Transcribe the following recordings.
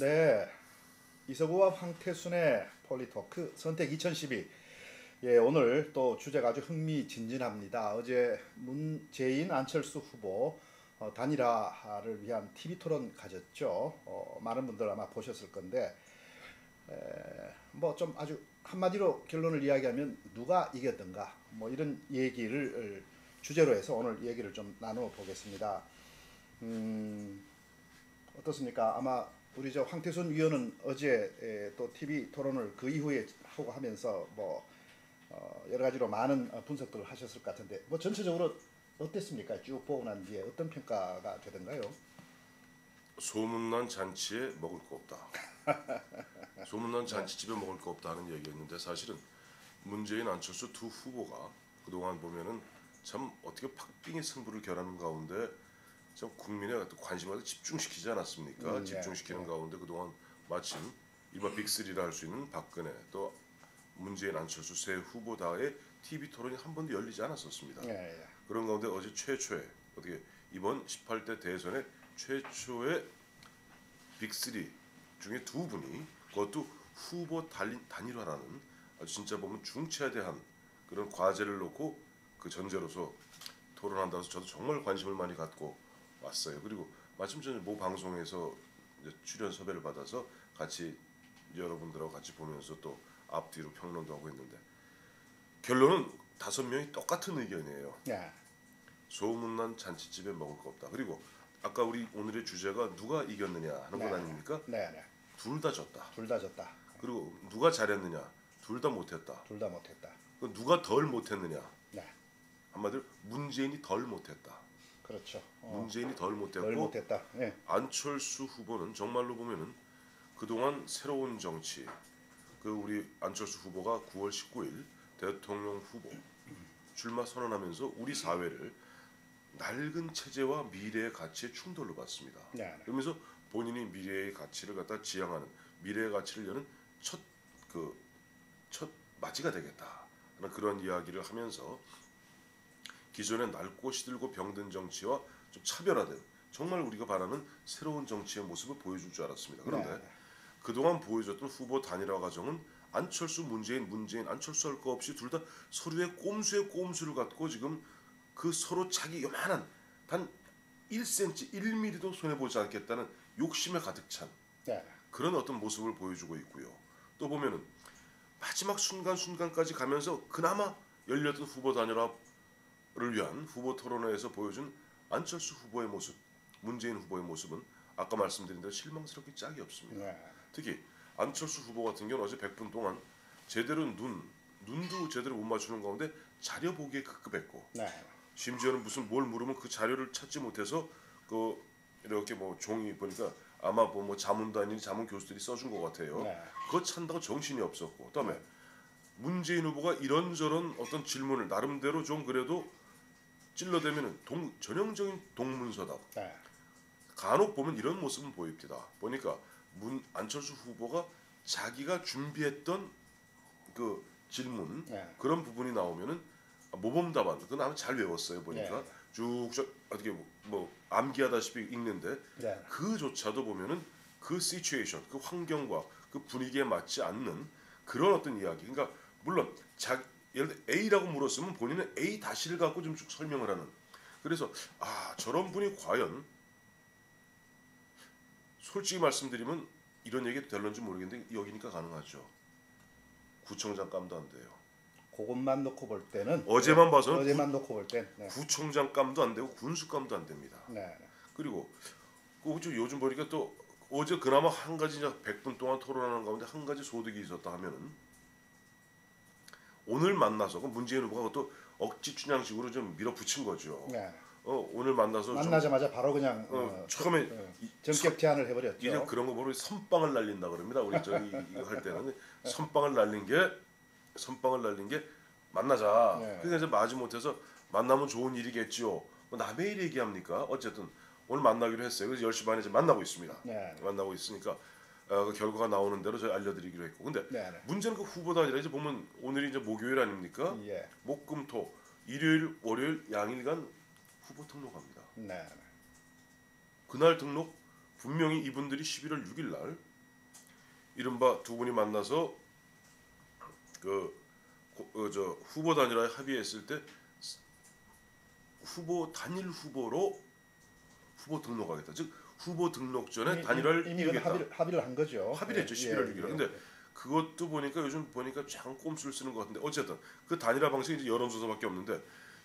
네, 이서구와 황태순의 폴리토크 선택 2012. 예, 오늘 또 주제가 아주 흥미진진합니다. 어제 문재인 안철수 후보 단일화를 위한 TV 토론 가졌죠. 많은 분들 아마 보셨을 건데 뭐 좀 아주 한마디로 결론을 이야기하면 누가 이겼던가 뭐 이런 얘기를 주제로 해서 오늘 얘기를 좀 나눠 보겠습니다. 어떻습니까? 아마 우리 저 황태순 위원은 어제 또 TV 토론을 그 이후에 하고 하면서 뭐 여러 가지로 많은 분석들을 하셨을 것 같은데 뭐 전체적으로 어땠습니까? 쭉 보고 난 뒤에 어떤 평가가 되던가요? 소문난 잔치에 먹을 거 없다. 소문난 잔치집에 먹을 거 없다는 얘기였는데 사실은 문재인 안철수 두 후보가 그동안 보면은 참 어떻게 박빙의 승부를 겨루는 가운데 참 국민의 관심을 집중시키지 않았습니까? 집중시키는 가운데 그동안 마침 이른바 빅3라 할 수 있는 박근혜 또 문재인 안철수 세 후보다의 TV 토론이 한 번도 열리지 않았었습니다. 그런 가운데 어제 최초의 어떻게 이번 18대 대선의 최초의 빅3 중에 두 분이 그것도 후보 단일화라는 아주 진짜 보면 중차대한 그런 과제를 놓고 그 전제로서 토론한다고 해서 저도 정말 관심을 많이 갖고 왔어요. 그리고 마침 전에 모 방송에서 이제 출연 섭외를 받아서 같이 여러분들하고 같이 보면서 또 앞뒤로 평론도 하고 있는데 결론은 5명이 똑같은 의견이에요. 소문난 잔치집에 먹을 거 없다. 그리고 아까 우리 오늘의 주제가 누가 이겼느냐 하는 것 아닙니까? 둘 다 졌다. 둘 다 졌다. 그리고 누가 잘했느냐? 둘 다 못했다. 둘 다 못했다. 누가 덜 못했느냐? 네. 한마디로 문재인이 덜 못했다. 그렇죠. 문재인이 덜 못했고 덜 못했다. 네. 안철수 후보는 정말로 보면은 그동안 새로운 정치 그 우리 안철수 후보가 9월 19일 대통령 후보 출마 선언하면서 우리 사회를 낡은 체제와 미래의 가치의 충돌로 봤습니다. 그러면서 본인이 미래의 가치를 갖다 지향하는 미래의 가치를 여는 첫 맞이가 되겠다 하는 그런 이야기를 하면서 기존의 낡고 시들고 병든 정치와 좀 차별화된 정말 우리가 바라는 새로운 정치의 모습을 보여줄 줄 알았습니다. 그런데 그동안 보여줬던 후보 단일화 과정은 안철수 문재인 안철수 할 거 없이 둘 다 서로의 꼼수에 꼼수를 갖고 지금 그 서로 자기 요만한 단 1cm, 1mm도 손해보지 않겠다는 욕심에 가득 찬 그런 어떤 모습을 보여주고 있고요. 또 보면은 마지막 순간까지 가면서 그나마 열렸던 후보 단일화를 위한 후보 토론회에서 보여준 안철수 후보의 모습, 문재인 후보의 모습은 아까 말씀드린 대로 실망스럽게 짝이 없습니다. 특히 안철수 후보 같은 경우는 어제 100분 동안 제대로 눈도 제대로 못 맞추는 가운데 자료 보기에 급급했고 심지어는 무슨 뭘 물으면 그 자료를 찾지 못해서 그 이렇게 뭐 종이 보니까 아마 뭐 자문단이니 자문 교수들이 써준 것 같아요. 그거 찾는다고 정신이 없었고 그다음에 문재인 후보가 이런저런 어떤 질문을 나름대로 좀 그래도 찔러대면은 전형적인 동문서답 간혹 보면 이런 모습은 보입니다. 보니까 안철수 후보가 자기가 준비했던 그 질문 그런 부분이 나오면은 모범 답안 그건 아마 잘 외웠어요. 보니까 쭉 어떻게 뭐 암기하다시피 읽는데 그조차도 보면은 그 시츄에이션 그 환경과 그 분위기에 맞지 않는 그런 어떤 이야기. 그러니까 물론 예를 들어 A라고 물었으면 본인은 A 다시를 갖고 좀 쭉 설명을 하는. 그래서 저런 분이 과연 솔직히 말씀드리면 이런 얘기 될런지 모르겠는데 여기니까 가능하죠. 구청장 감도 안 돼요. 그것만 놓고 볼 때는 어제만 봐서는 어제만 놓고 볼 때 구청장 감도 안 되고 군수 감도 안 됩니다. 그리고 요즘 보니까 또 어제 그나마 한 가지 100분 동안 토론하는 가운데 한 가지 소득이 있었다 하면은 오늘 만나서 문재인 후보가 또 억지 춘향식으로 좀 밀어붙인 거죠. 오늘 만나자마자 바로 그냥 처음에 전격 제안을 해버렸죠. 그냥 그런 거 모르고 선빵을 날린다 그럽니다. 우리 저기 이거 할 때는 선빵을 날린 게 만나자. 그러니까 이제 마지 못해서 만나면 좋은 일이겠지요. 뭐 남의 일 얘기합니까? 어쨌든 오늘 만나기로 했어요. 그래서 10시 반에 이제 만나고 있습니다. 만나고 있으니까 그 결과가 나오는 대로 저희 알려드리기로 했고. 근데 문제는 그 후보도 아니라 이제 보면 오늘이 이제 목요일 아닙니까? 목, 금, 토, 일요일, 월요일 양일간 후보 등록합니다. 그날 등록 분명히 이분들이 11월 6일 날 이른바 두 분이 만나서 저 후보 단일화에 합의했을 때 후보 단일 후보로 후보 등록하겠다. 즉 후보 등록 전에 단일화를 이미 이루겠다. 합의를 한 거죠. 합의를 했죠. 11월 6일. 근데 그것도 보니까 요즘 보니까 참 꼼수를 쓰는 것 같은데 어쨌든 그 단일화 방식이 이제 여론조사밖에 없는데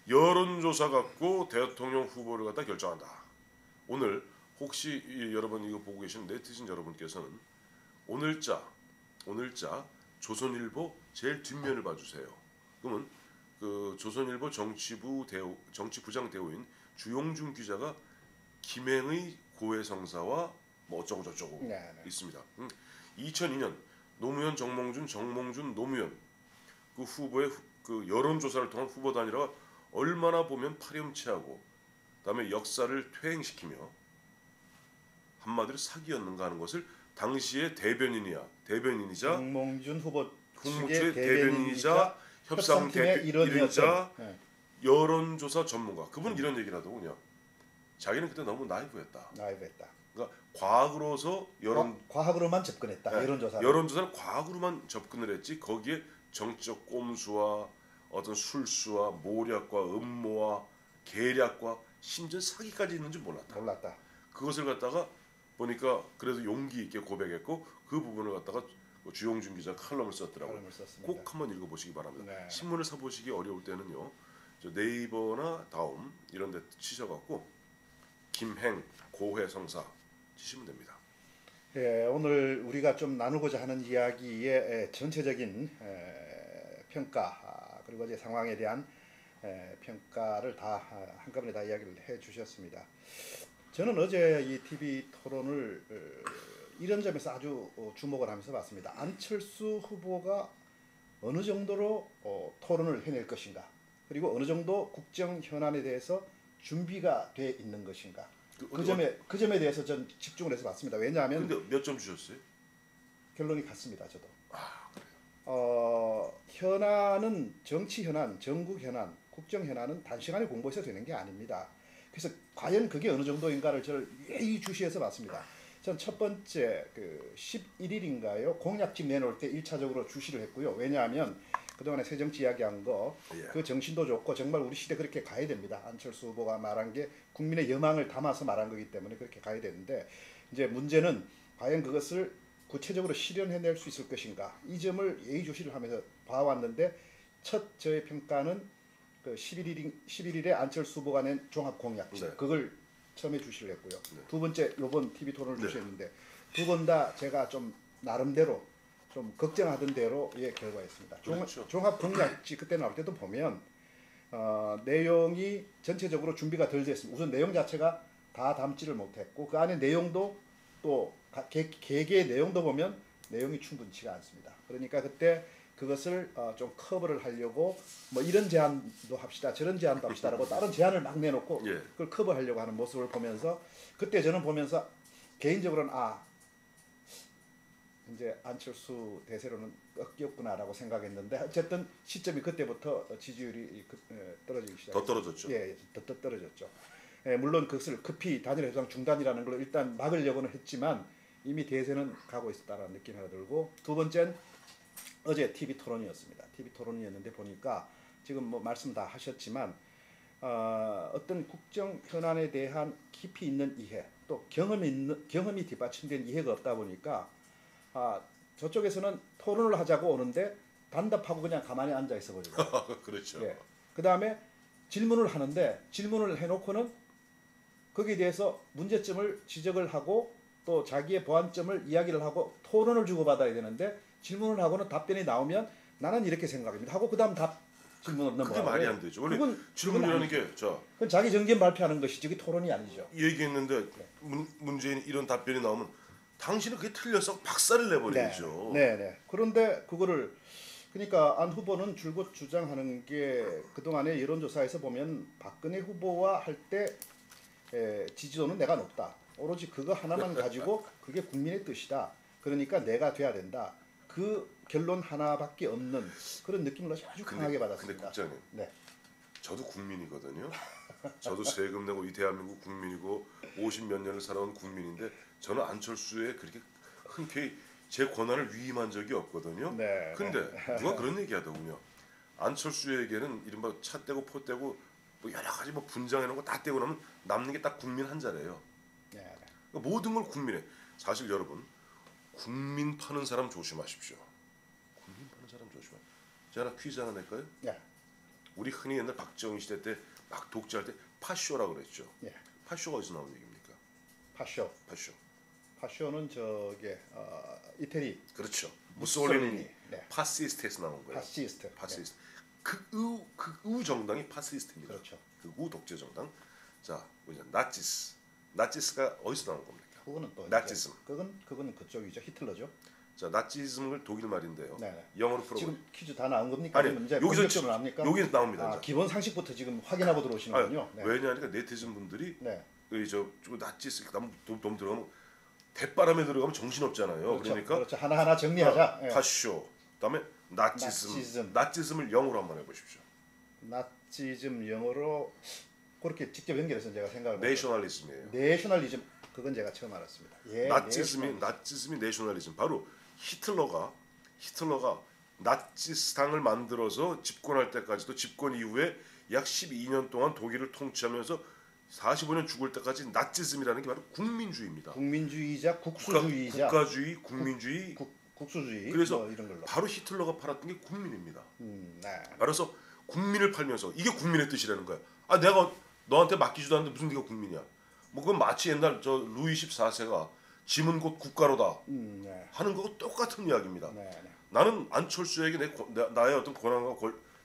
여론조사 갖고 대통령 후보를 갖다 결정한다. 오늘 혹시 여러분 이거 보고 계신 네티즌 여러분께서는 오늘자 조선일보 제일 뒷면을 봐주세요. 그러면 그 조선일보 정치부장 대우인 주용준 기자가 김행의 고해성사와 뭐 어쩌고 저쩌고 네. 있습니다. 2002년 노무현 정몽준 노무현 그 후보의 그 여론조사를 통한 후보 단일화가 얼마나 보면 파렴치하고 그다음에 역사를 퇴행시키며 한마디로 사기였는가 하는 것을 당시의 대변인이자 정몽준 후보 국무처의 대변인이자 협상팀의 일원이자 여론조사 전문가 그분 이런 얘기를 하더군요. 자기는 그때 너무 나이브했다. 그러니까 과학으로서 과학으로만 접근했다. 여론조사를 과학으로만 접근을 했지 거기에 정치적 꼼수와 어떤 술수와 모략과 음모와 계략과 심지어 사기까지 있는 줄 몰랐다. 그것을 갖다가 보니까 그래도 용기 있게 고백했고 그 부분을 갖다가 주용준 기자 칼럼을 썼더라고요. 꼭 한번 읽어보시기 바랍니다. 네. 신문을 사보시기 어려울 때는요. 저 네이버나 다음 이런 데 치셔갖고 김행 고해성사 치시면 됩니다. 예, 오늘 우리가 좀 나누고자 하는 이야기의 전체적인 평가 그리고 이제 상황에 대한 평가를 다 한꺼번에 다 이야기를 해주셨습니다. 저는 어제 이 TV 토론을 이런 점에서 아주 주목을 하면서 봤습니다. 안철수 후보가 어느 정도로 토론을 해낼 것인가, 그리고 어느 정도 국정 현안에 대해서 준비가 돼 있는 것인가. 그 점에 대해서 전 집중을 해서 봤습니다. 왜냐하면 근데 몇 점 주셨어요? 결론이 같습니다. 저도. 그래요. 현안은 정치 현안, 정국 현안, 국정 현안은 단시간에 공부해서 되는 게 아닙니다. 그래서 과연 그게 어느 정도인가를 저를 예의주시해서 봤습니다. 전 첫 번째 그 11일인가요? 공약집 내놓을 때 1차적으로 주시를 했고요. 왜냐하면 그동안에 새정치 이야기한 거 그 정신도 좋고 정말 우리 시대 그렇게 가야 됩니다. 안철수 후보가 말한 게 국민의 여망을 담아서 말한 거기 때문에 그렇게 가야 되는데 이제 문제는 과연 그것을 구체적으로 실현해낼 수 있을 것인가. 이 점을 예의주시를 하면서 봐왔는데 첫 저의 평가는 그 11일에 안철수 후보가 낸 종합공약집 그걸 처음에 주시를 했고요. 두 번째 요번 TV 토론을 주셨는데 두 번 다 제가 좀 나름대로 좀 걱정하던 대로의 결과였습니다. 그렇죠. 종합공약집 그때 나올 때도 보면 내용이 전체적으로 준비가 덜 됐습니다. 우선 내용 자체가 다 담지를 못했고 그 안에 내용도 또 개개의 내용도 보면 내용이 충분치가 않습니다. 그러니까 그때 그것을 좀 커버를 하려고 뭐 이런 제안도 합시다 저런 제안도 합시다라고 다른 제안을 막 내놓고 그걸 커버하려고 하는 모습을 보면서 그때 저는 보면서 개인적으로는 이제 안철수 대세로는 꺾였구나라고 생각했는데 어쨌든 시점이 그때부터 지지율이 떨어지기 시작했어요. 더 떨어졌죠. 예, 더 떨어졌죠. 물론 그것을 급히 단일 협상 중단이라는 걸 일단 막으려고는 했지만 이미 대세는 가고 있었다는 느낌이 하나 들고 두 번째는 어제 TV 토론이었습니다. TV 토론이었는데 보니까 지금 뭐 말씀 다 하셨지만 어떤 국정 현안에 대한 깊이 있는 이해 또 경험이 뒷받침된 이해가 없다 보니까 저쪽에서는 토론을 하자고 오는데 단답하고 그냥 가만히 앉아 있어 버리고 그렇죠. 예. 그 다음에 질문을 하는데 질문을 해놓고는 거기에 대해서 문제점을 지적을 하고 또 자기의 보완점을 이야기를 하고 토론을 주고받아야 되는데 질문을 하고는 답변이 나오면 나는 이렇게 생각합니다 하고 그 다음 질문을 넘어가요. 그게 말이 안 되죠. 원래 질문이라는 게 그건 자기 정견 발표하는 것이지 그게 토론이 아니죠. 얘기했는데 문재인 이런 답변이 나오면 당신은 그게 틀려서 박살을 내버리죠. 네. 그런데 그거를 그러니까 안 후보는 줄곧 주장하는 게 그동안의 여론조사에서 보면 박근혜 후보와 할 때 지지도는 내가 높다. 오로지 그거 하나만 가지고 그게 국민의 뜻이다. 그러니까 내가 돼야 된다. 그 결론 하나밖에 없는 그런 느낌을 아주 강하게 받았습니다. 근데 국장님, 저도 국민이거든요. 저도 세금 내고 이 대한민국 국민이고 50몇 년을 살아온 국민인데 저는 안철수에 그렇게 흔쾌히 제 권한을 위임한 적이 없거든요. 네. 근데 누가 그런 얘기 하더군요. 안철수에게는 이른바 차 떼고 포 떼고 뭐 여러 가지 뭐 분장해 놓은 거 다 떼고 나면 남는 게 딱 국민 한 자래요. 네. 그러니까 모든 걸 국민에. 사실 여러분 국민 파는 사람 조심하십시오. 국민 파는 사람 조심하. 제가 하나 퀴즈 하나 낼까요? 네. 우리 흔히 옛날 박정희 시대 때 막 독재할 때 파쇼라고 그랬죠. 예. 파쇼가 어디서 나온 얘기입니까? 파쇼. 파쇼. 파쇼는 저게 이태리 그렇죠. 무솔리니. 네. 파시스트에서 나온 거예요. 파시스트. 파시스트. 극우 정당이 파시스트입니다. 그렇죠. 극우 독재 정당. 자, 이제 나치스. 나치스가 어디서 나온 겁니까? 그거는 또 나치즘. 그건 그쪽이죠. 히틀러죠. 자, 나치즘을 독일 말인데요. 네. 영어로 풀어. 지금 퀴즈 다 나온 겁니까? 아니, 아니면 이제 여기서 본격적으로 나옵니까? 여기 나옵니다. 이제. 기본 상식부터 지금 확인하고 들어오시는군요. 네. 왜냐하니까 네티즌 분들이 네. 저 나치스 너무 들어가면 대바람에 들어가면 정신 없잖아요. 그렇죠. 그러니까 그렇죠. 하나하나 정리하자. 예. 파쇼. 그다음에 나치즘. 나치즘을 영어로 한번 해보십시오. 나치즘 영어로 그렇게 직접 연결해서 제가 생각을 내셔널리즘이에요. 내셔널리즘 그건 제가 처음 알았습니다. 예, 나치즘이 내셔널리즘. 바로 히틀러가 나치스당을 만들어서 집권할 때까지도 집권 이후에 약 12년 동안 독일을 통치하면서 45년 죽을 때까지 나치즘이라는 게 바로 국민주의입니다. 국민주의자, 국수주의자, 국가주의, 국민주의, 국수주의. 그래서 뭐 이런 걸로. 바로 히틀러가 팔았던 게 국민입니다. 네. 그래서 국민을 팔면서 이게 국민의 뜻이라는 거야. 아 내가 너한테 맡기지도 않는데 무슨 네가 국민이야? 뭐 그건 마치 옛날 저 루이 14세가 짐은 곧 국가로다 네. 하는 거하고 똑같은 이야기입니다. 네. 네. 나는 안철수에게 나의 어떤 권한과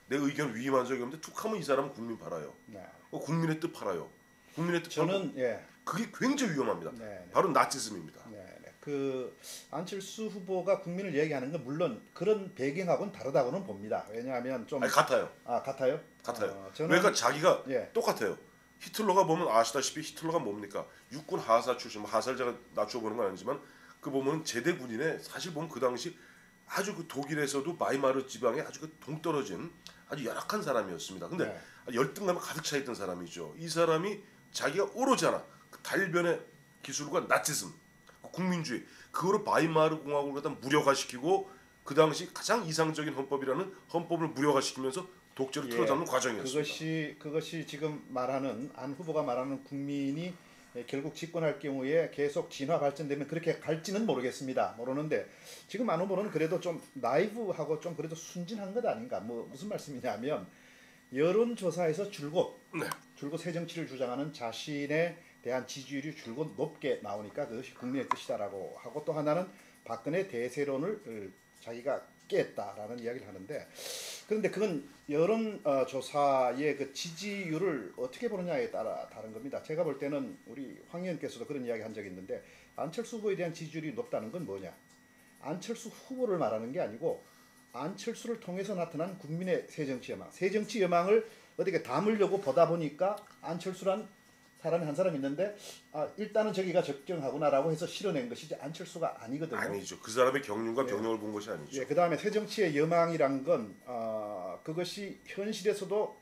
내 의견을 위임한 적이 없는데 툭하면 이 사람은 국민 팔아요. 네. 국민의 뜻 팔아요. 국민의 뜻 저는 팔고 예. 그게 굉장히 위험합니다. 네. 바로 나치즘입니다. 네. 그 안철수 후보가 국민을 얘기하는 건 물론 그런 배경하고는 다르다고는 봅니다. 왜냐하면 좀 아니, 같아요. 같아요? 같아요. 저는 그러니까 자기가 예. 똑같아요. 히틀러가 보면 아시다시피 히틀러가 뭡니까? 육군 하사 출신, 뭐 하사를 제가 낮춰보는 건 아니지만 그 보면 제대 군인의 사실 보면 그 당시 아주 그 독일에서도 바이마르 지방에 아주 그 동떨어진 아주 열악한 사람이었습니다. 근데 네. 열등감에 가득 차 있던 사람이죠. 이 사람이 자기가 오로지 하나 그 달변의 기술과 나치즘, 국민주의 그거로 바이마르 공화국을 갖다 무력화시키고 그 당시 가장 이상적인 헌법이라는 헌법을 무력화시키면서 독재를 틀어잡는 과정이었습니다. 그것이 지금 말하는 안 후보가 말하는 국민이 결국 집권할 경우에 계속 진화 발전되면 그렇게 갈지는 모르겠습니다. 모르는데 지금 안 후보는 그래도 좀 나이브하고 좀 그래도 순진한 것 아닌가? 뭐 무슨 말씀이냐면 여론조사에서 줄곧 새정치를 주장하는 자신에 대한 지지율이 줄곧 높게 나오니까 그것이 국민의 뜻이다라고 하고 또 하나는 박근혜 대세론을 자기가 깼다라는 이야기를 하는데 그런데 그건 여론조사의 그 지지율을 어떻게 보느냐에 따라 다른 겁니다. 제가 볼 때는 우리 황 의원께서도 그런 이야기 한 적이 있는데 안철수 후보에 대한 지지율이 높다는 건 뭐냐? 안철수 후보를 말하는 게 아니고 안철수를 통해서 나타난 국민의 새정치 여망. 새정치 여망을 어떻게 담으려고 보다 보니까 안철수란 사람이 한 사람 있는데 일단은 저기가 적정하구나라고 해서 실어낸 것이지 안철수가 아니거든요. 아니죠. 그 사람의 경륜과 병력을 본 것이 아니죠. 예, 그다음에 새정치의 여망이란 건 그것이 현실에서도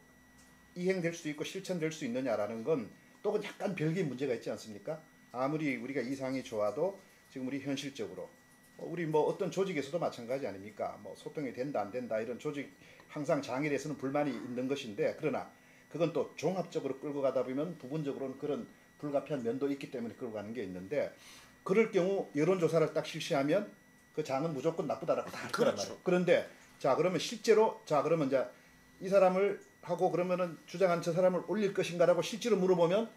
이행될 수 있고 실천될 수 있느냐라는 건 또 약간 별개의 문제가 있지 않습니까? 아무리 우리가 이상이 좋아도 지금 우리 현실적으로 우리 뭐 어떤 조직에서도 마찬가지 아닙니까? 뭐 소통이 된다 안 된다 이런 조직 항상 장에 대해서는 불만이 있는 것인데 그러나 그건 또 종합적으로 끌고 가다 보면 부분적으로는 그런 불가피한 면도 있기 때문에 끌고 가는 게 있는데 그럴 경우 여론조사를 딱 실시하면 그 장은 무조건 나쁘다라고 다 할 거란 말이에요. 그런데 자 그러면 실제로 자 그러면 이제 이 사람을 하고 그러면은 주장한 저 사람을 올릴 것인가라고 실제로 물어보면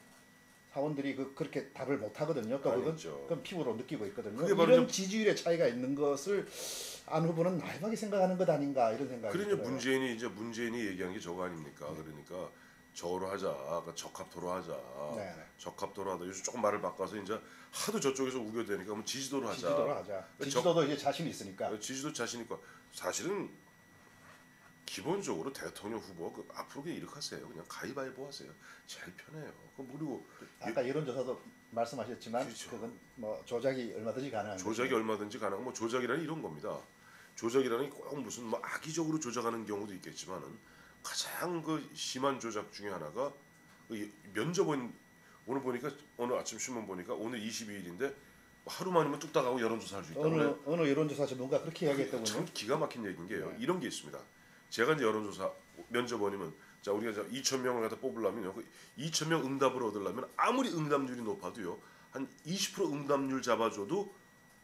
사원들이 그렇게 답을 못 하거든요. 그건 피부로 느끼고 있거든요. 이런 지지율의 차이가 있는 것을 안 후보는 나이하게 생각하는 것 아닌가 이런 생각이 들어요. 그러니까 문재인이 얘기한 게 저거 아닙니까? 그러니까 저로 하자, 그러니까 적합도로 하자, 적합도로 하자. 요즘 조금 말을 바꿔서 이제 하도 저쪽에서 우겨대니까 그럼 지지도로 하자. 지지도도 이제 자신 있으니까. 지지도 자신 있고 사실은 기본적으로 대통령 후보 앞으로 그냥 이렇게 하세요. 그냥 가위바위보 하세요. 제일 편해요. 그리고 아까 여론조사도 말씀하셨지만 그렇죠. 그건 뭐 조작이 얼마든지 가능한 조작이 거죠. 얼마든지 가능한 뭐 조작이라는 이런 겁니다. 조작이라는 게 꼭 무슨 뭐 악의적으로 조작하는 경우도 있겠지만은 가장 그 심한 조작 중에 하나가 면접은 오늘 보니까 오늘 아침 신문 보니까 오늘 22일인데 하루 만이면 뚝딱 하고 여론조사 할 수 있다고 그래요. 어느 여론조사 전문가 그렇게 이야기했더군요. 참 기가 막힌 얘기인 게요. 네. 이런 게 있습니다. 제가 이제 여론조사 면접원이면 자 우리가 2,000명을 갖다 뽑으려면요. 그 2,000명 응답을 얻으려면 아무리 응답률이 높아도요. 한 20% 응답률 잡아줘도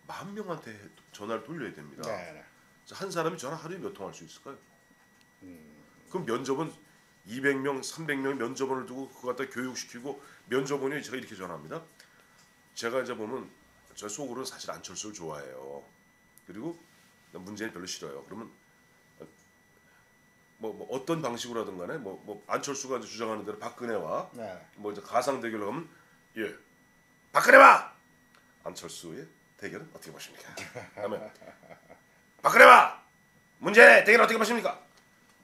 10,000명한테 전화를 돌려야 됩니다. 네. 자, 한 사람이 전화 하루에 몇 통 할 수 있을까요? 그럼 면접은 200명, 300명 면접원을 두고 그거 갖다 교육시키고 면접원이 제가 이렇게 전화합니다. 제가 이제 보면 저 속으로는 사실 안철수를 좋아해요. 그리고 문재인 별로 싫어요. 그러면 뭐 어떤 방식으로 하든 간에 뭐 안철수가 이제 주장하는 대로 박근혜와 네. 뭐 이제 가상 대결을 하면 예 박근혜와 안철수의 대결은 어떻게 보십니까? 그다음에 박근혜와 문재인 대결 어떻게 보십니까?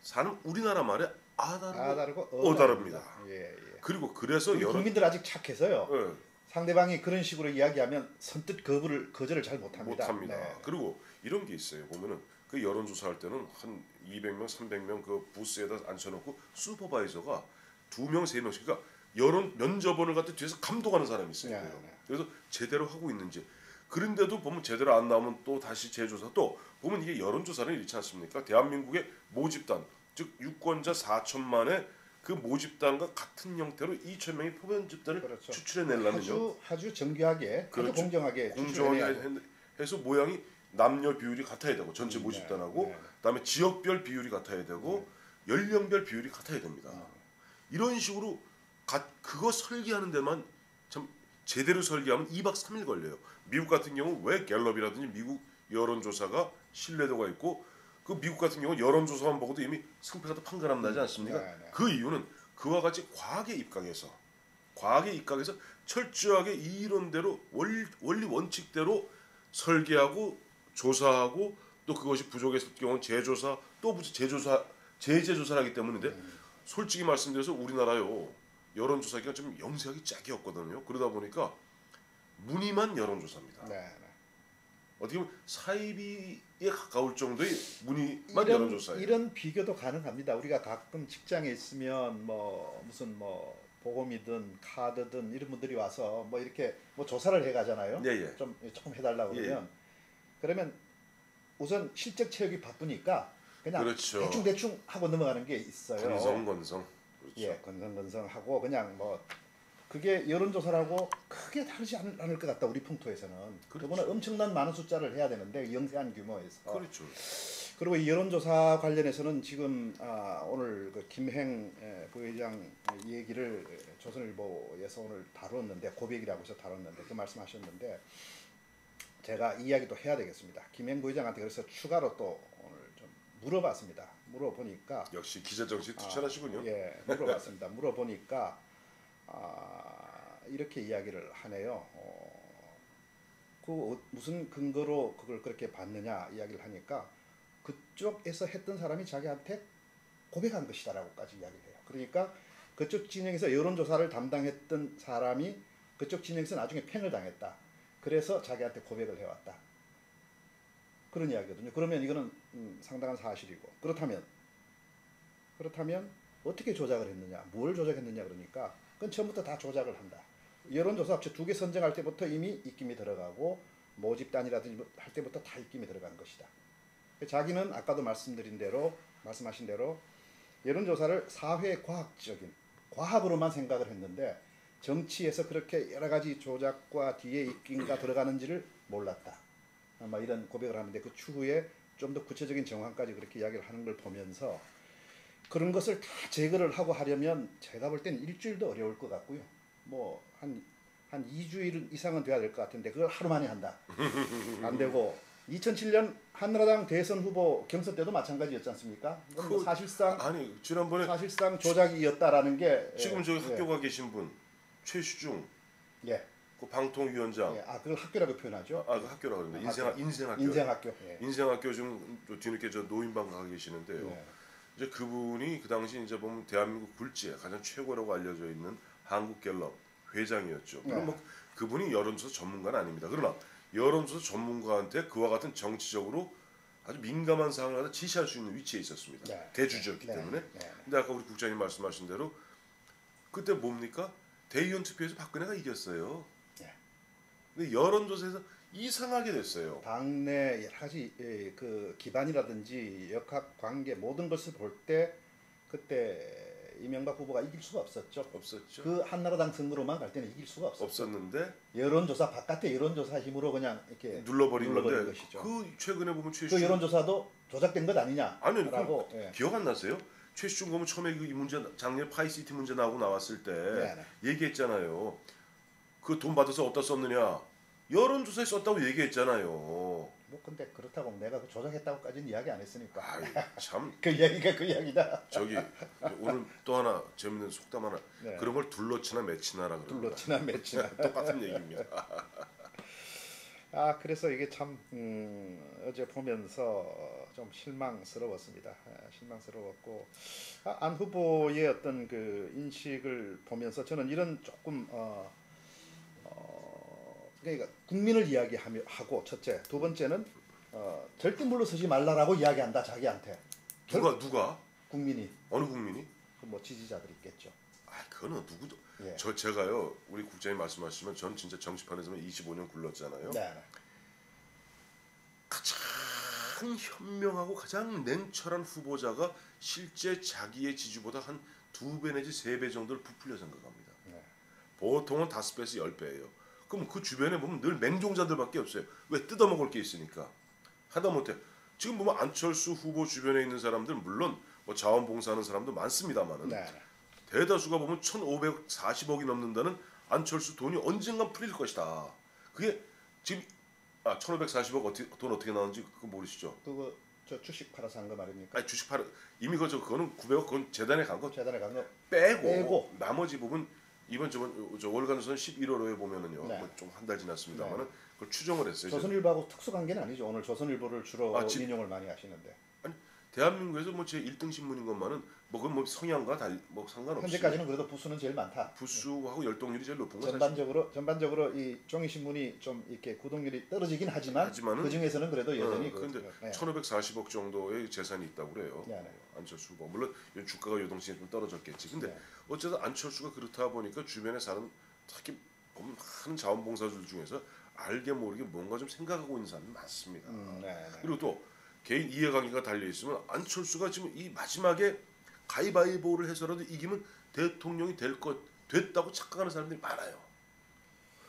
사는 우리나라 말에 다르고 어다릅니다. 예. 그리고 그래서 우리 국민들 아직 착해서요. 예, 상대방이 그런 식으로 이야기하면 선뜻 거절을 잘 못합니다. 못합니다. 네. 그리고 이런 게 있어요. 보면은 그 여론조사 할 때는 한 200명, 300명 그 부스에다 앉혀놓고 슈퍼바이저가 2명, 3명씩 그러니까 여론 면접원을 갖다 뒤에서 감독하는 사람이 있어요. 네, 네. 그래서 제대로 하고 있는지 그런데도 보면 제대로 안 나오면 또 다시 재조사 또 보면 이게 여론조사는 이렇지 않습니까? 대한민국의 모집단 즉 유권자 4천만의 그 모집단과 같은 형태로 2,000명의 표본 집단을 그렇죠. 추출해내려면요. 아주 정교하게, 그렇죠. 아주 공정하게 공정하게 해서 모양이 남녀 비율이 같아야 되고 전체 모집단하고 네. 그다음에 지역별 비율이 같아야 되고 연령별 비율이 같아야 됩니다. 이런 식으로 그거 설계하는 데만 참 제대로 설계하면 2박 3일 걸려요. 미국 같은 경우 왜 갤럽이라든지 미국 여론조사가 신뢰도가 있고 그 미국 같은 경우 여론조사만 보고도 이미 승패가 다 판가름 나지 않습니까? 네. 그 이유는 그와 같이 과학에 입각해서 철저하게 이 이론대로 원리 원칙대로 설계하고 조사하고 또 그것이 부족했을 경우는 재조사 또 재조사를 하기 때문인데 솔직히 말씀드려서 우리나라요 여론조사기가 좀 영세하기 짝이 없거든요. 그러다 보니까 무늬만 여론조사입니다. 네. 어떻게 보면 사이비에 가까울 정도의 무늬만 여론조사예요. 이런 비교도 가능합니다. 우리가 가끔 직장에 있으면 무슨 보험이든 카드든 이런 분들이 와서 이렇게 조사를 해 가잖아요. 예. 조금 해달라고 그러면 그러면 우선 실적 채우기 바쁘니까 그냥 그렇죠. 대충 하고 넘어가는 게 있어요. 건성 그렇죠. 예, 건성하고 그냥 그게 여론조사라고 크게 다르지 않을 것 같다. 우리 풍토에서는. 그렇죠. 그거는 엄청난 많은 숫자를 해야 되는데 영세한 규모에서. 그렇죠. 그리고 이 여론조사 관련해서는 지금 오늘 그 김행 부회장 얘기를 조선일보에서 오늘 다뤘는데 고백이라고 해서 다뤘는데 그 말씀하셨는데 제가 이야기도 해야 되겠습니다. 김행 부회장한테 그래서 추가로 또 오늘 좀 물어봤습니다. 물어보니까 역시 기자 정신 투철하시군요. 예, 물어봤습니다. 물어보니까 이렇게 이야기를 하네요. 무슨 근거로 그걸 그렇게 봤느냐 이야기를 하니까 그쪽에서 했던 사람이 자기한테 고백한 것이다라고까지 이야기를 해요. 그러니까 그쪽 진영에서 여론조사를 담당했던 사람이 그쪽 진영에서 나중에 팽을 당했다. 그래서 자기한테 고백을 해왔다. 그런 이야기거든요. 그러면 이거는 상당한 사실이고 그렇다면 어떻게 조작을 했느냐, 뭘 조작했느냐 그러니까 그건 처음부터 다 조작을 한다. 여론조사 업체 2개 선정할 때부터 이미 입김이 들어가고 모집단이라든지 할 때부터 다 입김이 들어간 것이다. 자기는 아까도 말씀하신 대로 여론조사를 사회과학적인 과학으로만 생각을 했는데 정치에서 그렇게 여러 가지 조작과 뒤에 입김과 들어가는지를 몰랐다. 아마 이런 고백을 하는데 그 추후에 좀 더 구체적인 정황까지 그렇게 이야기를 하는 걸 보면서 그런 것을 다 제거를 하고 하려면 제가 볼 때는 일주일도 어려울 것 같고요. 한 2주일 이상은 돼야 될 것 같은데 그걸 하루 만에 한다. 안 되고 2007년 한나라당 대선 후보 경선 때도 마찬가지였지 않습니까? 사실상 지난번에 조작이었다라는 게 지금 저기 학교가 계신 분 최수중 그 방통위원장 그걸 학교라고 표현하죠. 그 학교라고 그러는데 인생학교. 인생학교 지금 뒤늦게 저 노인방 가 계시는데요. 이제 그분이 그 당시 이제 보면 대한민국 굴지에 가장 최고라고 알려져 있는 한국갤럽 회장이었죠. 물론 그분이 여론조사 전문가는 아닙니다. 그러나 여론조사 전문가한테 그와 같은 정치적으로 아주 민감한 사항을 하다 지시할 수 있는 위치에 있었습니다. 대주주였기 때문에. 근데 아까 우리 국장님 말씀하신 대로 그때 뭡니까? 대의원 투표에서 박근혜가 이겼어요. 근데 여론조사에서 이상하게 됐어요. 당내 여러 가지 그 기반이라든지 역학 관계 모든 것을 볼 때 그때 이명박 후보가 이길 수가 없었죠. 없었죠. 그 한나라당 선거로만 갈 때는 이길 수가 없었죠. 없었는데 여론조사 바깥의 여론조사 힘으로 그냥 이렇게 눌러버린 건데 것이죠. 그 최근에 보면 그 여론조사도 조작된 것 아니요, 아니냐라고 기억 안 나세요? 최시중 검은 처음에 이 문제 작년 파이시티 문제 나오고 나왔을 때 네. 얘기했잖아요. 그 돈 받아서 어디다 썼느냐? 여론조사에 썼다고 얘기했잖아요. 뭐 근데 그렇다고 내가 그 조작했다고까지는 이야기 안 했으니까 아이, 참 그 이야기가 그 이야기다. 저기 오늘 또 하나 재밌는 속담 하나. 네. 그런 걸 둘러치나 매치나라 그러는 둘러치나 매치나. 똑같은 얘기입니다. 아 그래서 이게 참 어제 보면서 좀 실망스러웠습니다. 실망스러웠고 안 후보의 어떤 그 인식을 보면서 저는 이런 조금 그러니까 국민을 이야기하고 첫째, 두 번째는 절대 물러서지 말라라고 이야기한다 자기한테. 누가 국민이 어느 국민이? 뭐 지지자들 있겠죠. 아 그거는 누구도. 예. 제가요 우리 국장님 말씀하시면 전 진짜 정치판에서만 25년 굴렀잖아요. 네. 가장 현명하고 가장 냉철한 후보자가 실제 자기의 지지보다 한 2배 내지 3배 정도를 부풀려 생각합니다. 네. 보통은 5배에서 10배예요. 그럼 그 주변에 보면 늘 맹종자들밖에 없어요. 왜? 뜯어먹을 게 있으니까. 하다못해 지금 보면 안철수 후보 주변에 있는 사람들 물론 뭐 자원봉사하는 사람도 많습니다만은 네. 대다수가 보면 1,540억이 넘는다는 안철수 돈이 언젠간 풀릴 것이다. 그게 지금 1,540억 돈 어떻게 나오는지 그거 모르시죠? 그거 저 주식 팔아서 한 거 말입니까? 아니 주식 팔아 이미 그거는 900억 그건 재단에 간 거 재단에 간 거 빼고 나머지 부분 이번 저 월간조선 11월호에 보면은요 네. 뭐 좀 한 달 지났습니다만은 그걸 추정을 했어요. 조선일보하고 특수관계는 아니죠. 오늘 조선일보를 주로 지금 인용을 많이 하시는데 아니 대한민국에서 뭐 제 1등 신문인 것만은 뭐 그건 뭐 성향과 뭐 상관없이 현재까지는 그래도 부수는 제일 많다. 부수하고 열동률이 제일 높은 거 사실. 전반적으로 이 종이 신문이 좀 이렇게 구독률이 떨어지긴 하지만은 그 중에서는 그래도 여전히 그런데 네. 1,540억 정도의 재산이 있다고 그래요. 네, 네. 안철수 후보 물론 주가가 요동치게 좀 떨어졌겠지. 근데 네. 어쨌든 안철수가 그렇다 보니까 주변에 사는 특히 보면 많은 자원봉사자들 중에서 알게 모르게 뭔가 좀 생각하고 있는 사람이 많습니다. 네, 네. 그리고 또 개인 이해관계가 달려 있으면 안철수가 지금 이 마지막에 가위바위보를 해서라도 이기면 대통령이 됐다고 착각하는 사람들이 많아요.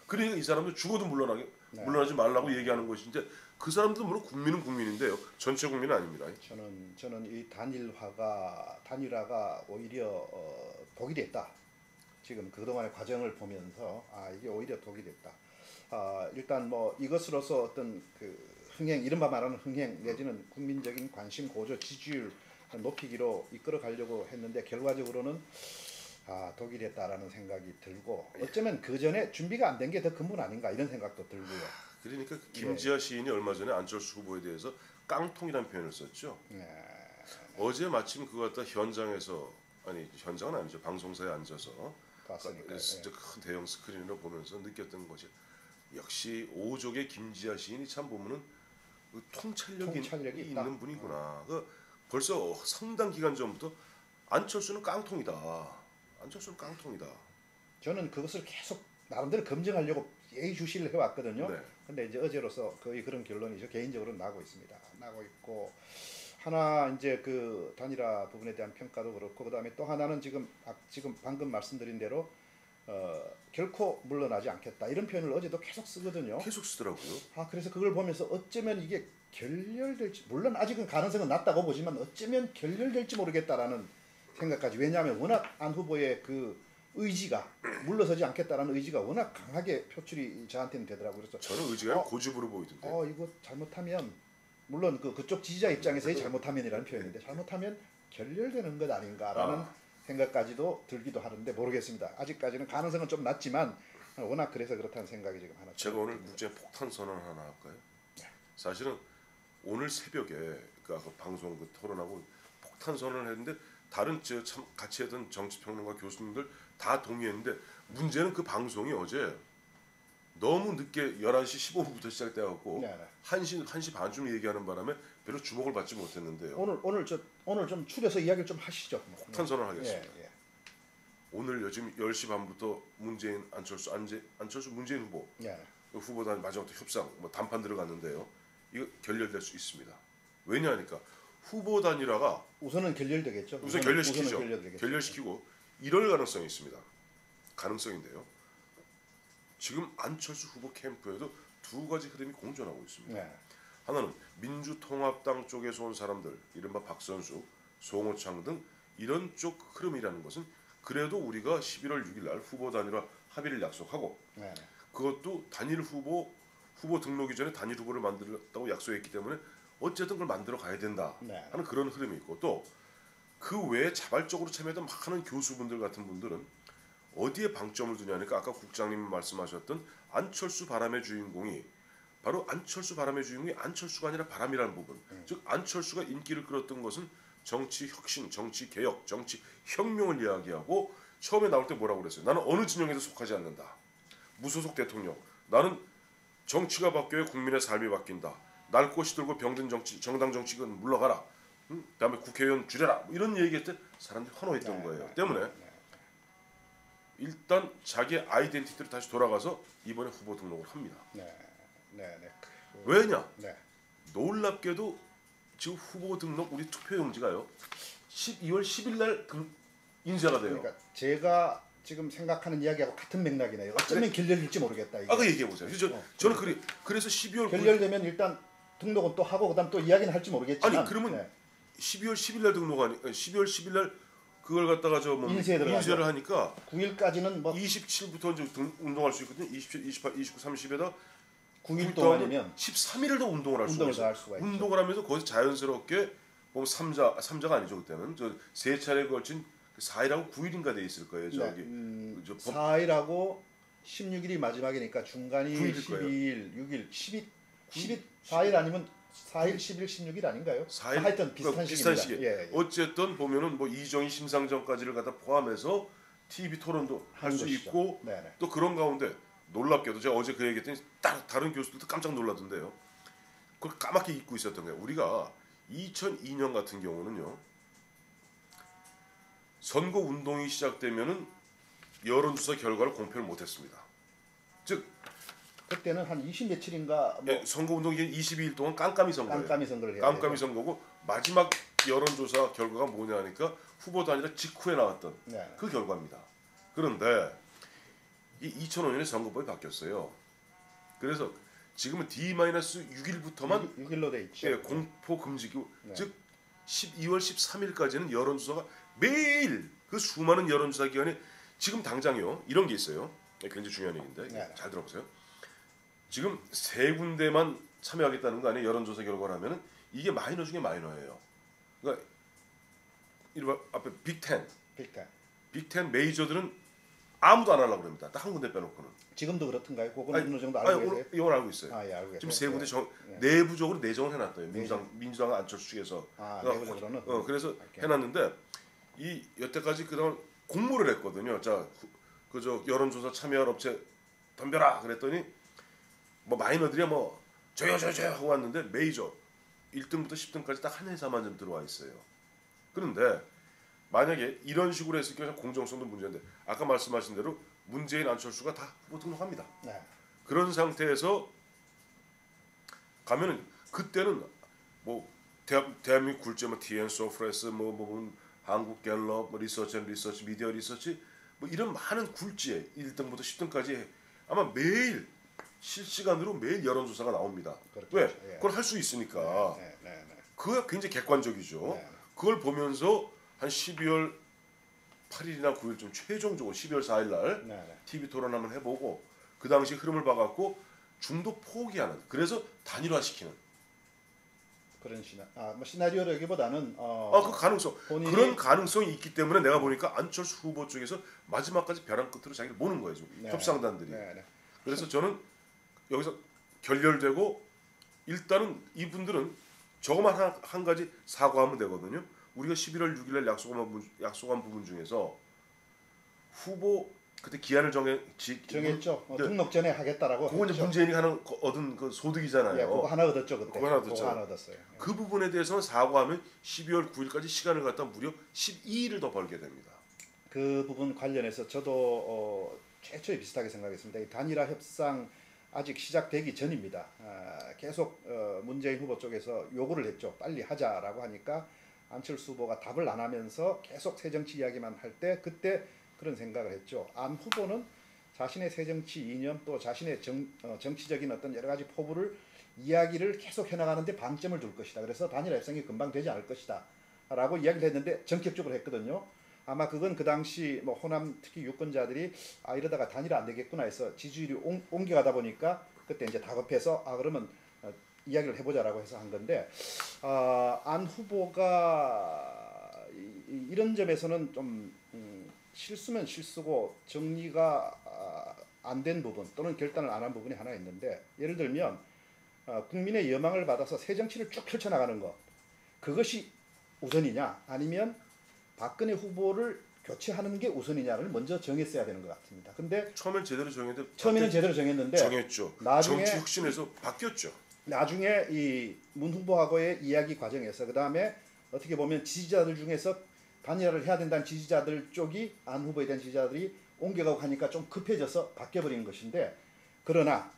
그러니까 이 사람들 죽어도 물러나지 말라고 얘기하는 것인데 그 사람들도 물론 국민은 국민인데요. 전체 국민은 아닙니다. 저는 이 단일화가 오히려 독이 됐다. 지금 그동안의 과정을 보면서 이게 오히려 독이 됐다. 일단 뭐 이것으로서 어떤 그 흥행 이른바 말하는 흥행 내지는 국민적인 관심 고조 지지율 높이기로 이끌어 가려고 했는데 결과적으로는 독이 됐다라는 생각이 들고 어쩌면 그 전에 준비가 안 된 게 더 근본 아닌가 이런 생각도 들고요. 그러니까 김지아 시인이 얼마 전에 안철수 후보에 대해서 깡통이라는 표현을 썼죠. 어제 마침 그거 갖다 현장에서 현장은 아니죠. 방송사에 앉아서 진짜 큰 대형 스크린으로 보면서 느꼈던 것이 역시 오족의 김지아 시인이 참 보면은 그 통찰력이 있는 분이구나. 벌써 상당 기간 전부터 안철수는 깡통이다. 저는 그것을 계속 나름대로 검증하려고 예의주시를 해왔거든요. 네. 근데 이제 어제로서 거의 그런 결론이 저 개인적으로 나고 있습니다. 나고 있고 하나 이제 그 단일화 부분에 대한 평가도 그렇고 그다음에 또 하나는 지금 방금 말씀드린 대로 결코 물러나지 않겠다 이런 표현을 어제도 계속 쓰거든요. 계속 쓰더라고요. 그래서 그걸 보면서 어쩌면 이게 결렬될지 물론 아직은 가능성은 낮다고 보지만 어쩌면 결렬될지 모르겠다라는 생각까지 왜냐하면 워낙 안 후보의 그 의지가 물러서지 않겠다라는 의지가 워낙 강하게 표출이 저한테는 되더라고요. 그래서 저는 의지가 고집으로 보이던데. 이거 잘못하면 물론 그쪽 지지자 입장에서의 잘못하면이라는 표현인데 잘못하면 결렬되는 것 아닌가라는 생각까지도 들기도 하는데 모르겠습니다. 아직까지는 가능성은 좀 낮지만 워낙 그래서 그렇다는 생각이 지금 하나. 제가 오늘 국제 폭탄 선언 하나 할까요? 네. 사실은 오늘 새벽에 그 방송 토론하고 폭탄 선언을 했는데 다른 참 같이 했던 정치평론가 교수님들 다 동의했는데 문제는 그 방송이 어제 너무 늦게 11시 15분부터 시작돼갖고 1시 반쯤 얘기하는 바람에 별로 주목을 받지 못했는데요. 오늘 좀 추려서 이야기를 좀 하시죠. 폭탄 선언하겠습니다. 예. 오늘 요즘 10시 반부터 안철수 문재인 후보 후보단 마지막 협상 뭐 단판 들어갔는데요. 이거 결렬될 수 있습니다. 왜냐하니까 후보 단일화가 우선은 결렬되겠죠. 우선 결렬시키죠. 우선은 결렬되겠죠. 결렬시키고 이럴 가능성이 있습니다. 가능성인데요. 지금 안철수 후보 캠프에도 두 가지 흐름이 공존하고 있습니다. 네. 하나는 민주통합당 쪽에서 온 사람들, 이른바 박선수, 송호창 등 이런 쪽 흐름이라는 것은 그래도 우리가 11월 6일 날 후보 단일화 합의를 약속하고 네. 그것도 단일 후보 등록이 전에 단일 후보를 만들었다고 약속했기 때문에 어쨌든 그걸 만들어 가야 된다 하는 그런 흐름이 있고 또 그 외에 자발적으로 참여했던 많은 교수분들 같은 분들은 어디에 방점을 두냐니까 아까 국장님 말씀하셨던 안철수 바람의 주인공이 바로 안철수 바람의 주인공이 안철수가 아니라 바람이라는 부분. 즉 안철수가 인기를 끌었던 것은 정치 혁신, 정치 개혁, 정치 혁명을 이야기하고 처음에 나올 때 뭐라고 그랬어요? 나는 어느 진영에도 속하지 않는다. 무소속 대통령. 나는 정치가 바뀌어야 국민의 삶이 바뀐다. 날 꽃이 들고 병든 정치, 정당 정치건 물러가라. 그다음에 국회의원 줄여라. 뭐 이런 얘기할 때 사람들이 환호했던 거예요. 때문에 일단 자기의 아이덴티티로 다시 돌아가서 이번에 후보 등록을 합니다. 왜냐? 놀랍게도 지금 후보 등록 우리 투표용지가요. 12월 10일 날 인쇄가 돼요. 그러니까 제가 지금 생각하는 이야기하고 같은 맥락이네요. 어쩌면 결렬될지 모르겠다. 이게. 그 얘기해 보세요. 저는 그래서 12월 결렬되면 일단 등록은 또 하고 그다음 또 이야기는 할지 모르겠지만. 아니 그러면 12월 10일 날 등록하니 12월 10일 날 그걸 갖다가 인쇄를 하니까 9일까지는 뭐 27부터 이제 운동할 수 있거든요. 27, 28, 29, 30에다 9일 동안이면 13일을 더 운동을 할 수가 있어요. 운동을 하면서 거기서 자연스럽게 보면 3자가 아니죠 그때는 세 차례에 걸친 4일하고 9일인가 돼 있을 거예요. 저기 4일하고 16일이 마지막이니까 중간이 12일, 6일, 12, 4일 아니면 4일, 10일, 16일 아닌가요? 4일 하여튼 비슷한 시기. 예. 어쨌든 보면은 뭐 이정희 심상정까지를 갖다 포함해서 TV 토론도 할 수 있고 또 그런 가운데 놀랍게도 제가 어제 그 얘기했더니 다른 교수들도 깜짝 놀라던데요. 그걸 까맣게 잊고 있었던 거예요. 우리가 2002년 같은 경우는요. 선거 운동이 시작되면은 여론조사 결과를 공표를 못했습니다. 즉 그때는 한 20 며칠인가 선거 운동이 22일 동안 깜깜이 선거예요. 깜깜이 선거고 마지막 여론조사 결과가 뭐냐니까 후보 단일화 직후에 나왔던 그 결과입니다. 그런데 이 2005년에 선거법이 바뀌었어요. 그래서 지금은 D-6일부터만 6일로 돼 있죠. 공포 금지고 즉 12월 13일까지는 여론조사가 매일 그 수많은 여론조사 기관에 지금 당장요 이런 게 있어요. 굉장히 중요한 얘기인데 잘 들어보세요. 지금 세 군데만 참여하겠다는 거 아니에요? 여론조사 결과라면은 이게 마이너 중에 마이너예요. 그러니까 이른바 앞에 빅10 메이저들은 아무도 안 하려고 그럽니다. 딱 한 군데 빼놓고는. 지금도 그렇던가요? 그거는 어느 정도 알고 계세요? 이건 알고 있어요. 알고 계세요. 지금 세 군데 내부적으로 내정을 해놨어요. 민주당 안철수 측에서. 내부적으로는. 그래서 해놨는데 이 여태까지 그동안 공모를 했거든요. 자, 그저 여론조사 참여할 업체 덤벼라 그랬더니 뭐 마이너들이 뭐 저요 하고 왔는데 메이저 1등부터 10등까지 딱 한 회사만 좀 들어와 있어요. 그런데 만약에 이런 식으로 했을 경우 공정성도 문제인데 아까 말씀하신 대로 문재인 안철수가 다 후보 등록합니다. 그런 상태에서 가면은 그때는 뭐 대한민국 굴제 뭐 TN 소프레스 뭐 한국 갤럽 뭐 리서치 미디어 리서치 뭐 이런 많은 굴지에 1등부터 10등까지 아마 매일 실시간으로 매일 여론조사가 나옵니다. 왜? 그걸 할 수 있으니까. 그거 굉장히 객관적이죠. 그걸 보면서 한 12월 8일이나 9일쯤 최종적으로 12월 4일 날 TV 토론 한번 해보고 그 당시 흐름을 봐갖고 중도 포기하는 그래서 단일화시키는 그런 시나리오라기보다는 그 가능성 그런 가능성이 있기 때문에 내가 보니까 안철수 후보 쪽에서 마지막까지 벼랑 끝으로 자기를 모는 거예요. 협상단들이. 그래서 저는 여기서 결렬되고 일단은 이분들은 저거만 한 가지 사과하면 되거든요. 우리가 11월 6일날 약속한 부분 중에서 후보 그때 기한을 정했죠. 등록 전에 하겠다라고. 그거 이제 문재인이 얻은 그 소득이잖아요. 그거 하나 얻었죠 그때. 그거 하나 얻었어요. 그 부분에 대해서는 사과하면 12월 9일까지 시간을 갖다 무려 12일을 더 벌게 됩니다. 그 부분 관련해서 저도 최초에 비슷하게 생각했습니다. 이 단일화 협상 아직 시작되기 전입니다. 계속 문재인 후보 쪽에서 요구를 했죠. 빨리 하자라고 하니까 안철수 후보가 답을 안 하면서 계속 새정치 이야기만 할 때 그때 그런 생각을 했죠. 안 후보는 자신의 새정치 이념 또 자신의 정치적인 어떤 여러 가지 포부를 이야기를 계속 해나가는데 방점을 둘 것이다. 그래서 단일 합성이 금방 되지 않을 것이다. 라고 이야기를 했는데 전격적으로 했거든요. 아마 그건 그 당시 뭐 호남 특히 유권자들이 이러다가 단일화 안 되겠구나 해서 지지율이 옮겨가다 보니까 그때 이제 다급해서 그러면 이야기를 해보자라고 해서 한 건데 안 후보가 이런 점에서는 좀 실수면 실수고 정리가 안 된 부분 또는 결단을 안 한 부분이 하나 있는데 예를 들면 국민의 여망을 받아서 새 정치를 쭉 펼쳐나가는 것 그것이 우선이냐 아니면 박근혜 후보를 교체하는 게 우선이냐를 먼저 정했어야 되는 것 같습니다. 근데 처음엔 제대로 정했는데 처음에는 제대로 정했는데 정했죠. 나중에 정치 혁신에서 바뀌었죠. 나중에 이 문 후보하고의 이야기 과정에서 그 다음에 어떻게 보면 지지자들 중에서 단일화를 해야 된다는 지지자들 쪽이 안 후보에 대한 지지자들이 옮겨가고 하니까 좀 급해져서 바뀌어버린 것인데 그러나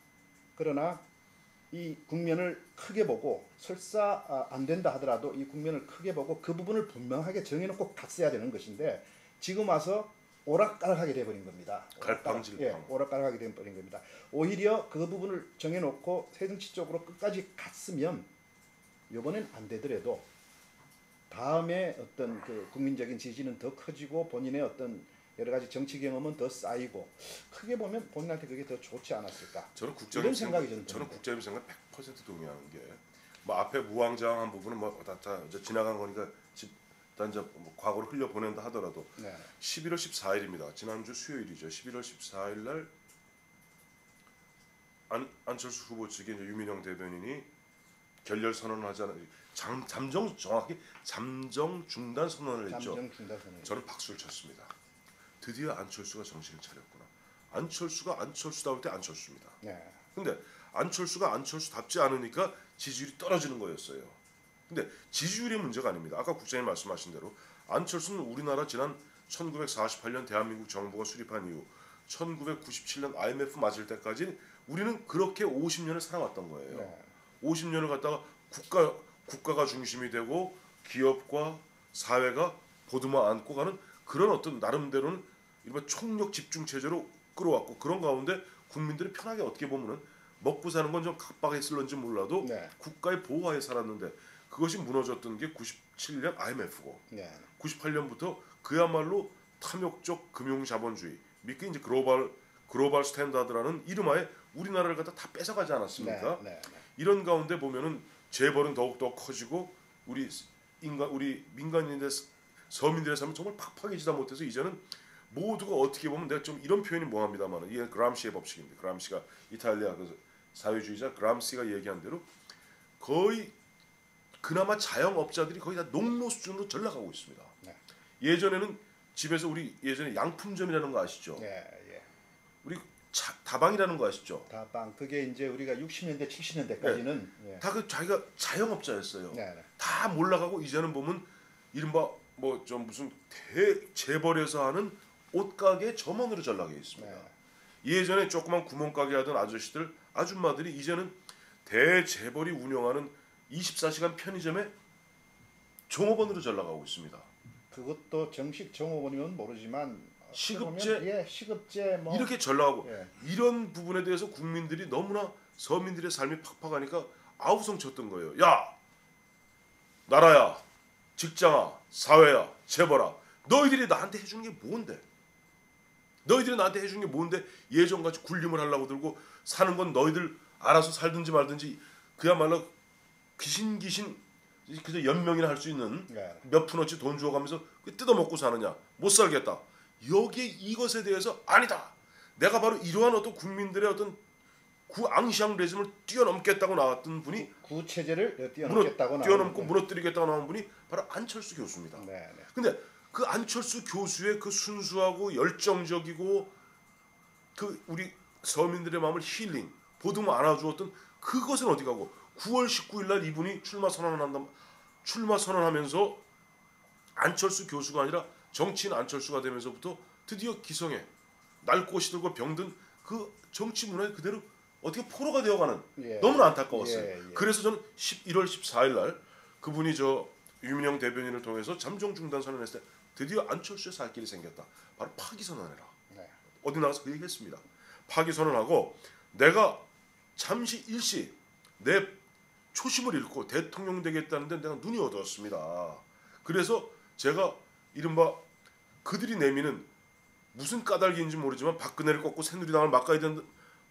이 국면을 크게 보고 설사 안 된다 하더라도 이 국면을 크게 보고 그 부분을 분명하게 정해놓고 갔어야 되는 것인데 지금 와서 오락가락하게 돼버린 겁니다. 갈팡질팡. 예, 오락가락하게 돼버린 겁니다. 오히려 그 부분을 정해놓고 새정치 쪽으로 끝까지 갔으면 이번엔 안 되더라도 다음에 어떤 그 국민적인 지지는 더 커지고 본인의 어떤 여러 가지 정치 경험은 더 쌓이고 크게 보면 본인한테 그게 더 좋지 않았을까. 저는 이런 생각이 저는 국장님 생각 100% 동의하는 게 뭐 앞에 무왕장한 부분은 다 이제 지나간 거니까 일단 이제 뭐 과거로 흘려 보낸다 하더라도 네. 11월 14일입니다. 지난주 수요일이죠. 11월 14일 날 안철수 후보 측의 이제 유민영 대변인이 결렬 선언을 하잖아요. 정확히 잠정 중단 선언을 했죠. 잠정 중단 선언. 저는 박수를 쳤습니다. 드디어 안철수가 정신을 차렸구나. 안철수가 안철수다울 때 안철수입니다. 네. 근데 안철수가 안철수답지 않으니까 지지율이 떨어지는 거였어요. 근데 지지율이 문제가 아닙니다. 아까 국장님 말씀하신 대로 안철수는 우리나라 지난 1948년 대한민국 정부가 수립한 이후 1997년 IMF 맞을 때까지 우리는 그렇게 50년을 살아왔던 거예요. 네. 50년을 갖다가 국가가 중심이 되고 기업과 사회가 보듬어 안고 가는 그런 어떤 나름대로는 이른바 총력 집중 체제로 끌어왔고 그런 가운데 국민들이 편하게 어떻게 보면은 먹고 사는 건 좀 각박했을런지 몰라도 네. 국가의 보호하에 살았는데 그것이 무너졌던 게 97년 IMF고 네. 98년부터 그야말로 탐욕적 금융자본주의 믿기 이제 글로벌 스탠다드라는 이름하에 우리나라를 갖다 다 뺏어가지 않았습니까? 네. 네. 이런 가운데 보면은 재벌은 더욱더 커지고 우리 민간인들 서민들의 삶은 정말 팍팍해지다 못해서 이제는 모두가 어떻게 보면 내가 좀 이런 표현이 뭐합니다만 이게 그람시의 법칙입니다. 그람시가 이탈리아 그 사회주의자 그람시가 얘기한 대로 거의 그나마 자영업자들이 거의 다 농노 수준으로 전락하고 있습니다. 네. 예전에는 집에서 우리 예전에 양품점이라는 거 아시죠? 예. 우리 다방이라는 거 아시죠? 다방 그게 이제 우리가 60년대 70년대까지는 다 그 자기가 자영업자였어요. 네. 다 몰락하고 이제는 보면 이른바 뭐 좀 무슨 대재벌에서 하는 옷가게 점원으로 전락해 있습니다. 네. 예전에 조그만 구멍가게 하던 아줌마들이 이제는 대재벌이 운영하는 24시간 편의점에 종업원으로 전락하고 있습니다. 그것도 정식 종업원이면 모르지만 시급제 시급제 뭐 이렇게 전락하고 예. 이런 부분에 대해서 국민들이 너무나 서민들의 삶이 팍팍하니까 아우성 쳤던 거예요. 야, 나라야, 직장아, 사회야, 재벌아, 너희들이 나한테 해주는 게 뭔데? 너희들이 나한테 해주는 게 뭔데? 예전같이 군림을 하려고 들고 사는 건 너희들 알아서 살든지 말든지 그야말로 귀신 그저 연명이나 할 수 있는 네. 몇 푼어치 돈 주어가면서 뜯어먹고 사느냐? 못 살겠다. 여기에 이것에 대해서 아니다. 내가 바로 이러한 어떤 국민들의 어떤 구앙시앙 레즘을 뛰어넘겠다고 나왔던 분이 구체제를 뛰어넘겠다고 뛰어넘고 무너뜨리겠다고 나온 분이 바로 안철수 교수입니다. 네. 근데 그 안철수 교수의 그 순수하고 열정적이고 그 우리 서민들의 마음을 힐링 보듬어 안아주었던 그것은 어디 가고 9월 19일 날 이분이 출마 선언하면서 안철수 교수가 아니라 정치인 안철수가 되면서부터 드디어 기성에 낡고 시들고 병든 그 정치 문화에 그대로 어떻게 포로가 되어가는 예. 너무나 안타까웠어요. 예, 예. 그래서 저는 1월 14일 날 그분이 저 유민영 대변인을 통해서 잠정 중단 선언했을 때 드디어 안철수의 살 길이 생겼다. 바로 파기 선언해라. 네. 어디 나가서 그 얘기했습니다. 파기 선언하고 내가 잠시 일시 내 초심을 잃고 대통령 되겠다는데 내가 눈이 어두웠습니다. 그래서 제가 이른바 그들이 내미는 무슨 까닭인지 모르지만 박근혜를 꺾고 새누리당을 막아야 된다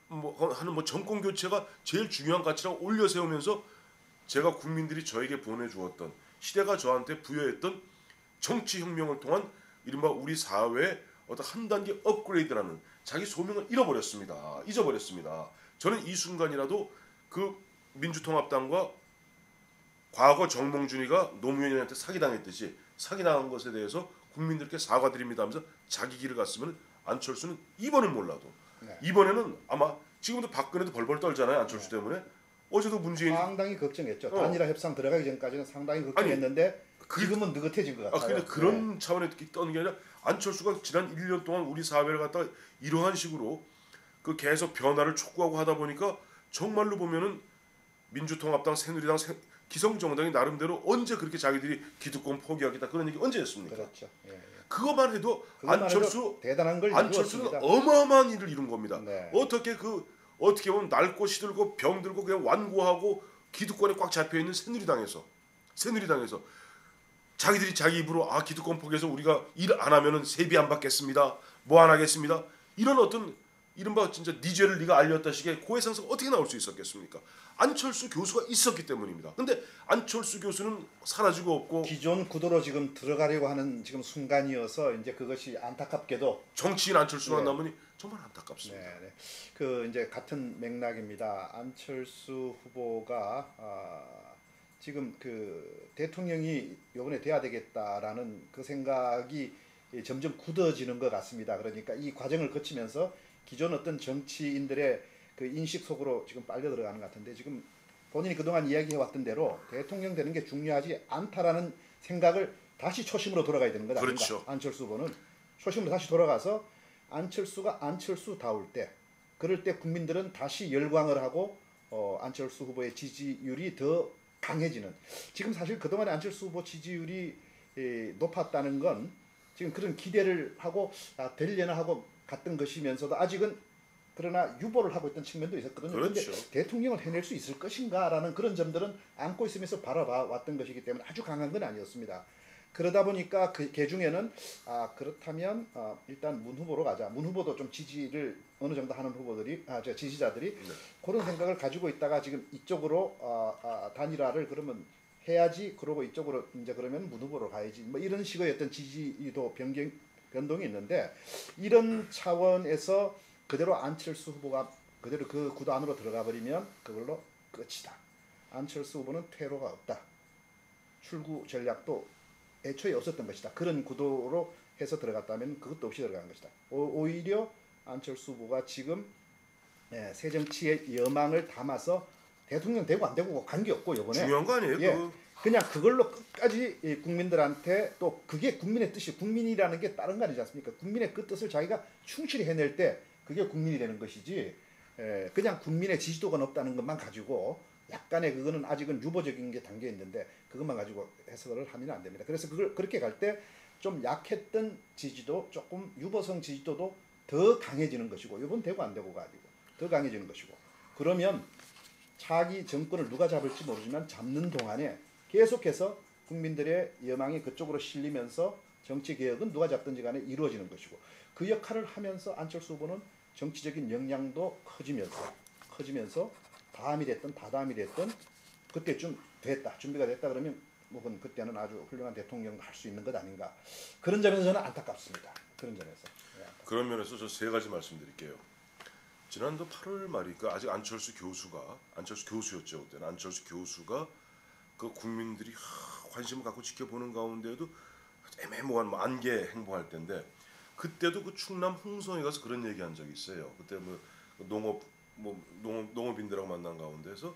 하는 정권 교체가 제일 중요한 가치라고 올려 세우면서 제가 국민들이 저에게 보내주었던 시대가 저한테 부여했던 정치 혁명을 통한 이른바 우리 사회의 어떤 한 단계 업그레이드라는 자기 소명을 잊어버렸습니다. 저는 이 순간이라도 그 민주통합당과 과거 정몽준이가 노무현한테 사기당했듯이 사기당한 것에 대해서 국민들께 사과드립니다 하면서 자기 길을 갔으면 안철수는 이번은 몰라도 네. 이번에는 아마 지금도 박근혜도 벌벌 떨잖아요. 안철수 네. 때문에. 어제도 문재인 상당히 걱정했죠. 단일화 협상 들어가기 전까지는 상당히 아니, 걱정했는데 지금은 느긋해진 것 같아요. 근데 그런 차원에 떠는 게 아니라 안철수가 지난 1년 동안 우리 사회를 갖다가 이러한 식으로 그 계속 변화를 촉구하고 하다 보니까 정말로 보면은 민주통합당, 새누리당, 기성정당이 나름대로 언제 그렇게 자기들이 기득권 포기하겠다 그런 얘기 언제 했습니까? 그렇죠. 예, 예. 그것만 해도 대단한 걸 안철수는 이루었습니다. 어마어마한 일을 이룬 겁니다. 네. 어떻게 보면 낡고 시들고 병들고 그냥 완고하고 기득권에 꽉 잡혀 있는 새누리당에서 자기들이 자기 입으로 기득권 포기해서 우리가 일 안 하면은 세비 안 받겠습니다. 뭐 안 하겠습니다. 이런 어떤 이른바 진짜 네 죄를 네가 알렸다식의 고해상성 어떻게 나올 수 있었겠습니까? 안철수 교수가 있었기 때문입니다. 근데 안철수 교수는 사라지고 없고 기존 구도로 지금 들어가려고 하는 지금 순간이어서 이제 그것이 안타깝게도 정치인 안철수만 네. 남으니 정말 안타깝습니다. 네, 네. 그 이제 같은 맥락입니다. 안철수 후보가 지금 그 대통령이 이번에 돼야 되겠다라는 그 생각이 점점 굳어지는 것 같습니다. 그러니까 이 과정을 거치면서 기존 어떤 정치인들의 그 인식 속으로 지금 빨려 들어가는 것 같은데 지금 본인이 그동안 이야기해왔던 대로 대통령 되는 게 중요하지 않다라는 생각을 다시 초심으로 돌아가야 되는 것 아닌가. 그렇죠. 안철수 후보는 초심으로 다시 돌아가서 안철수가 안철수다울 때 그럴 때 국민들은 다시 열광을 하고 안철수 후보의 지지율이 더 강해지는 지금 사실 그동안에 안철수 후보 지지율이 높았다는 건 지금 그런 기대를 하고 되려나 하고 갔던 것이면서도 아직은 그러나 유보를 하고 있던 측면도 있었거든요. 그런데 그렇죠. 대통령을 해낼 수 있을 것인가라는 그런 점들은 안고 있으면서 바라봐 왔던 것이기 때문에 아주 강한 건 아니었습니다. 그러다 보니까 그 중에는 그렇다면 일단 문 후보로 가자. 문 후보도 좀 지지를 어느 정도 하는 후보들이 지지자들이 네. 그런 생각을 가지고 있다가 지금 이쪽으로 단일화를 그러면 해야지. 그러고 이쪽으로 이제 그러면 문 후보로 가야지. 뭐 이런 식의 어떤 지지도 변동이 있는데 이런 차원에서 그대로 안철수 후보가 그대로 그 구도 안으로 들어가 버리면 그걸로 끝이다. 안철수 후보는 퇴로가 없다. 출구 전략도 애초에 없었던 것이다. 그런 구도로 해서 들어갔다면 그것도 없이 들어간 것이다. 오히려 안철수 후보가 지금 새 정치의 여망을 담아서 대통령 되고 안 되고 관계없고 이번에 중요한 거 아니에요? 그냥 그걸로 끝까지 국민들한테 또 그게 국민의 뜻이 국민이라는 게 다른 거 아니지 않습니까? 국민의 그 뜻을 자기가 충실히 해낼 때 그게 국민이 되는 것이지 그냥 국민의 지지도가 높다는 것만 가지고 약간의 그거는 아직은 유보적인 게 담겨 있는데 그것만 가지고 해석을 하면 안 됩니다. 그래서 그걸 그렇게 갈 때 좀 약했던 지지도 조금 유보성 지지도도 더 강해지는 것이고 이번 되고 안 되고가 아니고 더 강해지는 것이고 그러면 차기 정권을 누가 잡을지 모르지만 잡는 동안에 계속해서 국민들의 여망이 그쪽으로 실리면서 정치 개혁은 누가 잡든지 간에 이루어지는 것이고 그 역할을 하면서 안철수 후보는 정치적인 역량도 커지면서 다음이 됐든 다다음이 됐든 그때쯤 됐다 준비가 됐다 그러면 혹은 그때는 아주 훌륭한 대통령 할 수 있는 것 아닌가 그런 점에서 저는 안타깝습니다. 그런 점에서 그런 면에서 저 세 가지 말씀드릴게요. 지난도 8월 말이니까 아직 안철수 교수였죠. 그때는 안철수 교수가 그 국민들이 관심을 갖고 지켜보는 가운데에도 애매모호한 안개 행보할 때인데 그때도 그 충남 홍성에 가서 그런 얘기한 적이 있어요. 그때 농업인들하고 만난 가운데서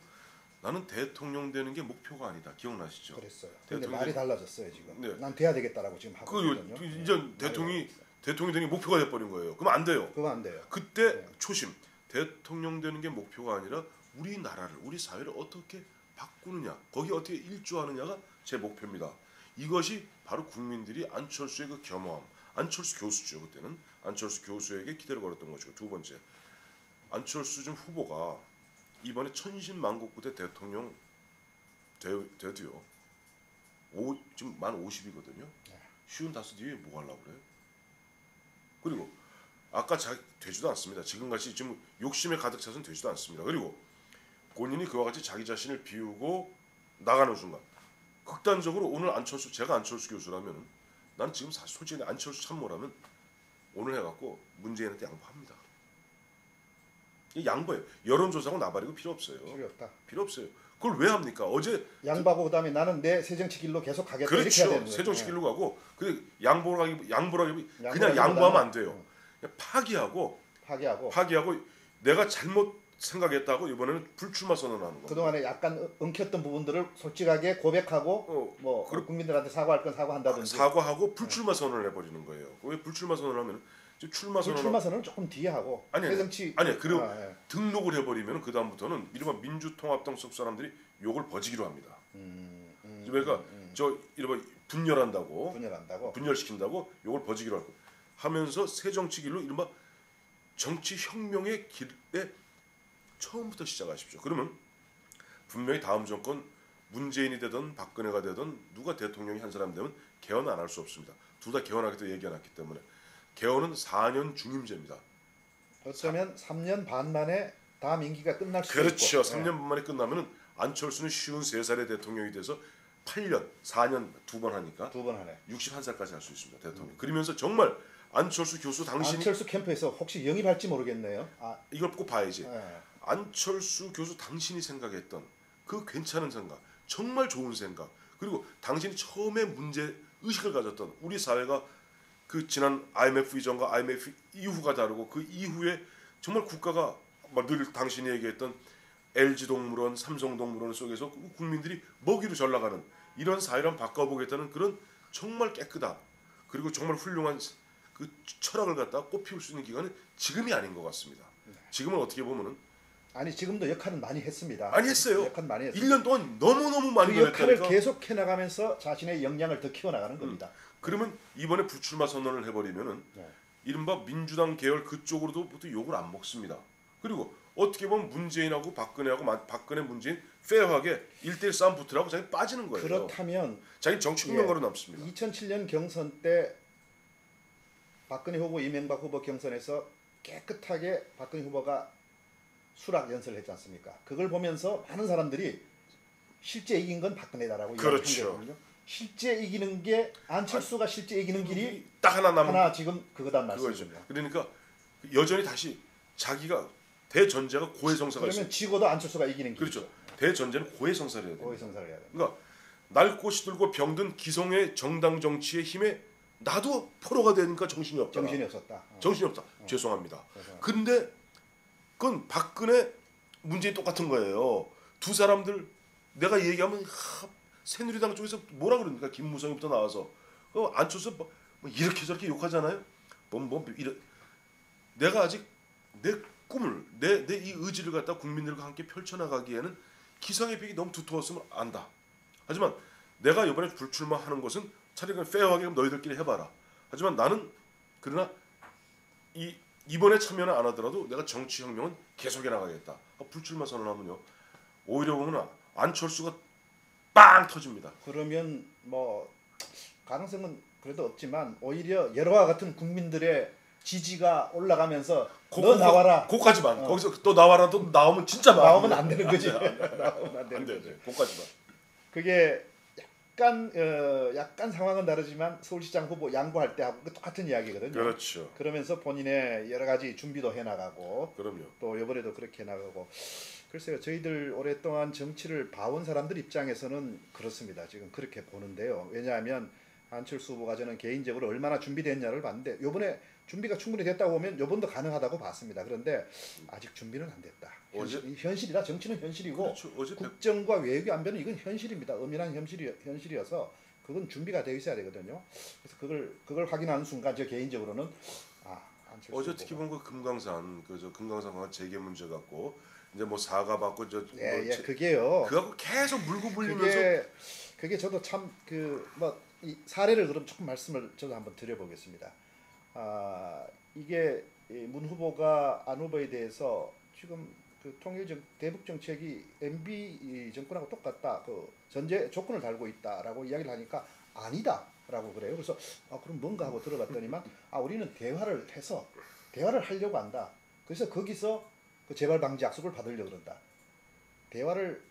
나는 대통령 되는 게 목표가 아니다. 기억나시죠? 그랬어요. 근데 말이 달라졌어요 지금. 네. 난 돼야 되겠다라고 지금 하고 있거든요. 이제 대통령이 되는 게 목표가 돼버린 거예요. 그럼 안 돼요. 그거 안 돼요. 그때 초심. 대통령 되는 게 목표가 아니라 우리나라를 우리 사회를 어떻게 바꾸느냐 거기 어떻게 일조하느냐가 제 목표입니다. 이것이 바로 국민들이 안철수의 그 겸허함 안철수 교수죠. 그때는 안철수 교수에게 기대를 걸었던 것이고 두 번째 안철수 좀 후보가 이번에 천신만국부대 대통령 돼도요. 지금 만 50이거든요. 쉬운 다섯 뒤에 뭐 하려고 그래요? 그리고 아까 되지도 않습니다. 지금같이 지금 욕심에 가득 차서는 되지도 않습니다. 그리고 본인이 그와 같이 자기 자신을 비우고 나가는 순간 극단적으로 오늘 제가 안철수 교수라면 나는 지금 사실 솔직히 안철수 참모라면 오늘 해갖고 문재인한테 양보합니다. 이 양보예요. 여론조사하고 나발이고 필요 없어요. 필요 없어요. 그걸 왜 합니까? 어제 양보하고 그다음에 나는 내 새정치 길로 계속 가겠다 이렇게 해야 되는 그렇죠. 거예요. 새정치 길로 가고 그 양보라기 그냥 양보하면 안 돼요. 그냥 파기하고 내가 잘못 생각했다고 이번에는 불출마 선언하는 거예요. 그동안에 약간 엉켰던 부분들을 솔직하게 고백하고 국민들한테 사과할 건 사과한다든지 사과하고 불출마 선언을 해버리는 거예요. 왜 불출마 선언을 하면 출마 선언은 조금 뒤에 하고 그리고 등록을 해버리면 그 다음부터는 이른바 민주통합당 속 사람들이 욕을 버지기로 합니다. 그러니까 저 이른바 분열시킨다고 욕을 버지기로 하면서 새 정치 길로 이른바 정치 혁명의 길에 처음부터 시작하십시오. 그러면 분명히 다음 정권 문재인이 되든 박근혜가 되든 누가 대통령이 한 사람 되면 개헌 안 할 수 없습니다. 둘 다 개헌하겠다고 얘기해놨기 때문에 개헌은 4년 중임제입니다. 어쩌면 3년 반 만에 다음 임기가 끝날 수도 그렇죠. 있고. 3년 반 만에 끝나면은 안철수는 53살의 대통령이 돼서 8년, 4년 두 번 하니까 61살까지 할 수 있습니다. 대통령. 그러면서 정말 안철수 교수 당신이 안철수 캠프에서 혹시 영입할지 모르겠네요. 이걸 꼭 봐야지. 안철수 교수 당신이 생각했던 그 괜찮은 생각, 정말 좋은 생각, 그리고 당신이 처음에 문제 의식을 가졌던 우리 사회가 그 지난 IMF 이전과 IMF 이후가 다르고 그 이후에 정말 국가가 늘 당신이 얘기했던 LG동물원, 삼성동물원 속에서 국민들이 먹이로 잘 나가는 이런 사회를 바꿔보겠다는 그런 정말 깨끗한 그리고 정말 훌륭한 그 철학을 갖다가 꽃피울 수 있는 기간은 지금이 아닌 것 같습니다. 지금은 어떻게 보면은 지금도 역할은 많이 했습니다. 많이 했어요. 역할 많이 했어요. 1년 동안 너무너무 많이 그 역할을 계속 해나가면서 자신의 역량을 더 키워나가는 겁니다. 그러면 이번에 불출마 선언을 해버리면은 이른바 민주당 계열 그쪽으로도 욕을 안 먹습니다. 그리고 어떻게 보면 문재인하고 박근혜 문재인 페어하게 1대1 싸움 붙으라고 자기 빠지는 거예요. 그렇다면 자기 정치 혁명가로 남습니다. 2007년 경선 때 박근혜 후보 이명박 후보 경선에서 깨끗하게 박근혜 후보가 수락 연설을 했지 않습니까? 그걸 보면서 많은 사람들이 실제 이긴 건 박근혜다라고 이야기했거든요. 실제 이기는 게 안철수가 실제 이기는 길이 딱 하나 지금 그거단 말씀이죠. 그러니까 여전히 다시 자기가 대전제가 고해성사가 있어요. 그러면 지고도 안철수가 이기는 길. 그렇죠. 대전제는 고해성사를 해야 돼요. 고해성사를 해야 돼요. 그러니까 낡고 시들고 병든 기성의 정당 정치의 힘에 나도 포로가 되니까 정신이 없다. 정신이 없다. 죄송합니다. 근데 그건 박근혜 문재인 똑같은 거예요. 두 사람들 내가 얘기하면 새누리당 쪽에서 뭐라 그럽니까? 김무성이부터 나와서 안철수 뭐 이렇게 저렇게 욕하잖아요. 내가 아직 내 꿈을 내 이 의지를 갖다 국민들과 함께 펼쳐나가기에는 기성의 벽이 너무 두터웠으면 안다. 하지만 내가 이번에 불출마하는 것은 차라리 그냥 페어하게 너희들끼리 해봐라. 하지만 나는 그러나 이번에 참여는 안 하더라도 내가 정치혁명은 계속해 나가겠다. 불출마 선언하면요. 오히려 보면 안철수가 빵 터집니다. 그러면 뭐 가능성은 그래도 없지만 오히려 여러와 같은 국민들의 지지가 올라가면서 너 나와라. 거기까지만. 거기서 또 나와라. 또 나오면 진짜 나오면 안 되는 거지. 나오면 안 되는 거지. 거기까지만. 그게 약간 상황은 다르지만 서울시장 후보 양보할 때 하고 똑같은 이야기거든요. 그렇죠. 그러면서 본인의 여러 가지 준비도 해나가고 그럼요. 또 이번에도 그렇게 해나가고 글쎄요. 저희들 오랫동안 정치를 봐온 사람들 입장에서는 그렇습니다. 지금 그렇게 보는데요. 왜냐하면 안철수 후보가 저는 개인적으로 얼마나 준비됐냐를 봤는데 요번에 준비가 충분히 됐다고 보면 요번도 가능하다고 봤습니다. 그런데 아직 준비는 안 됐다. 현실이라 정치는 현실이고 그렇죠. 국정과 외교 안보는 이건 현실입니다. 엄연한 현실이어서 그건 준비가 되어 있어야 되거든요. 그래서 그걸 확인하는 순간 저 개인적으로는 안철수 어제 후보가. 특히 보면 그 금강산 그저 금강산 강화 재개 문제 갖고 이제 뭐 사과 받고 저 예, 뭐 그게요. 그하고 계속 물고 불리면서 그게 저도 참 그 뭐 이 사례를 그럼 조금 말씀을 저도 한번 드려보겠습니다. 이게 문 후보가 안 후보에 대해서 지금 그 대북 정책이 MB 정권하고 똑같다. 그 전제 조건을 달고 있다라고 이야기를 하니까 아니다라고 그래요. 그래서 그럼 뭔가 하고 들어봤더니만 우리는 대화를 하려고 한다. 그래서 거기서 그 재발 방지 약속을 받으려고 그런다. 대화를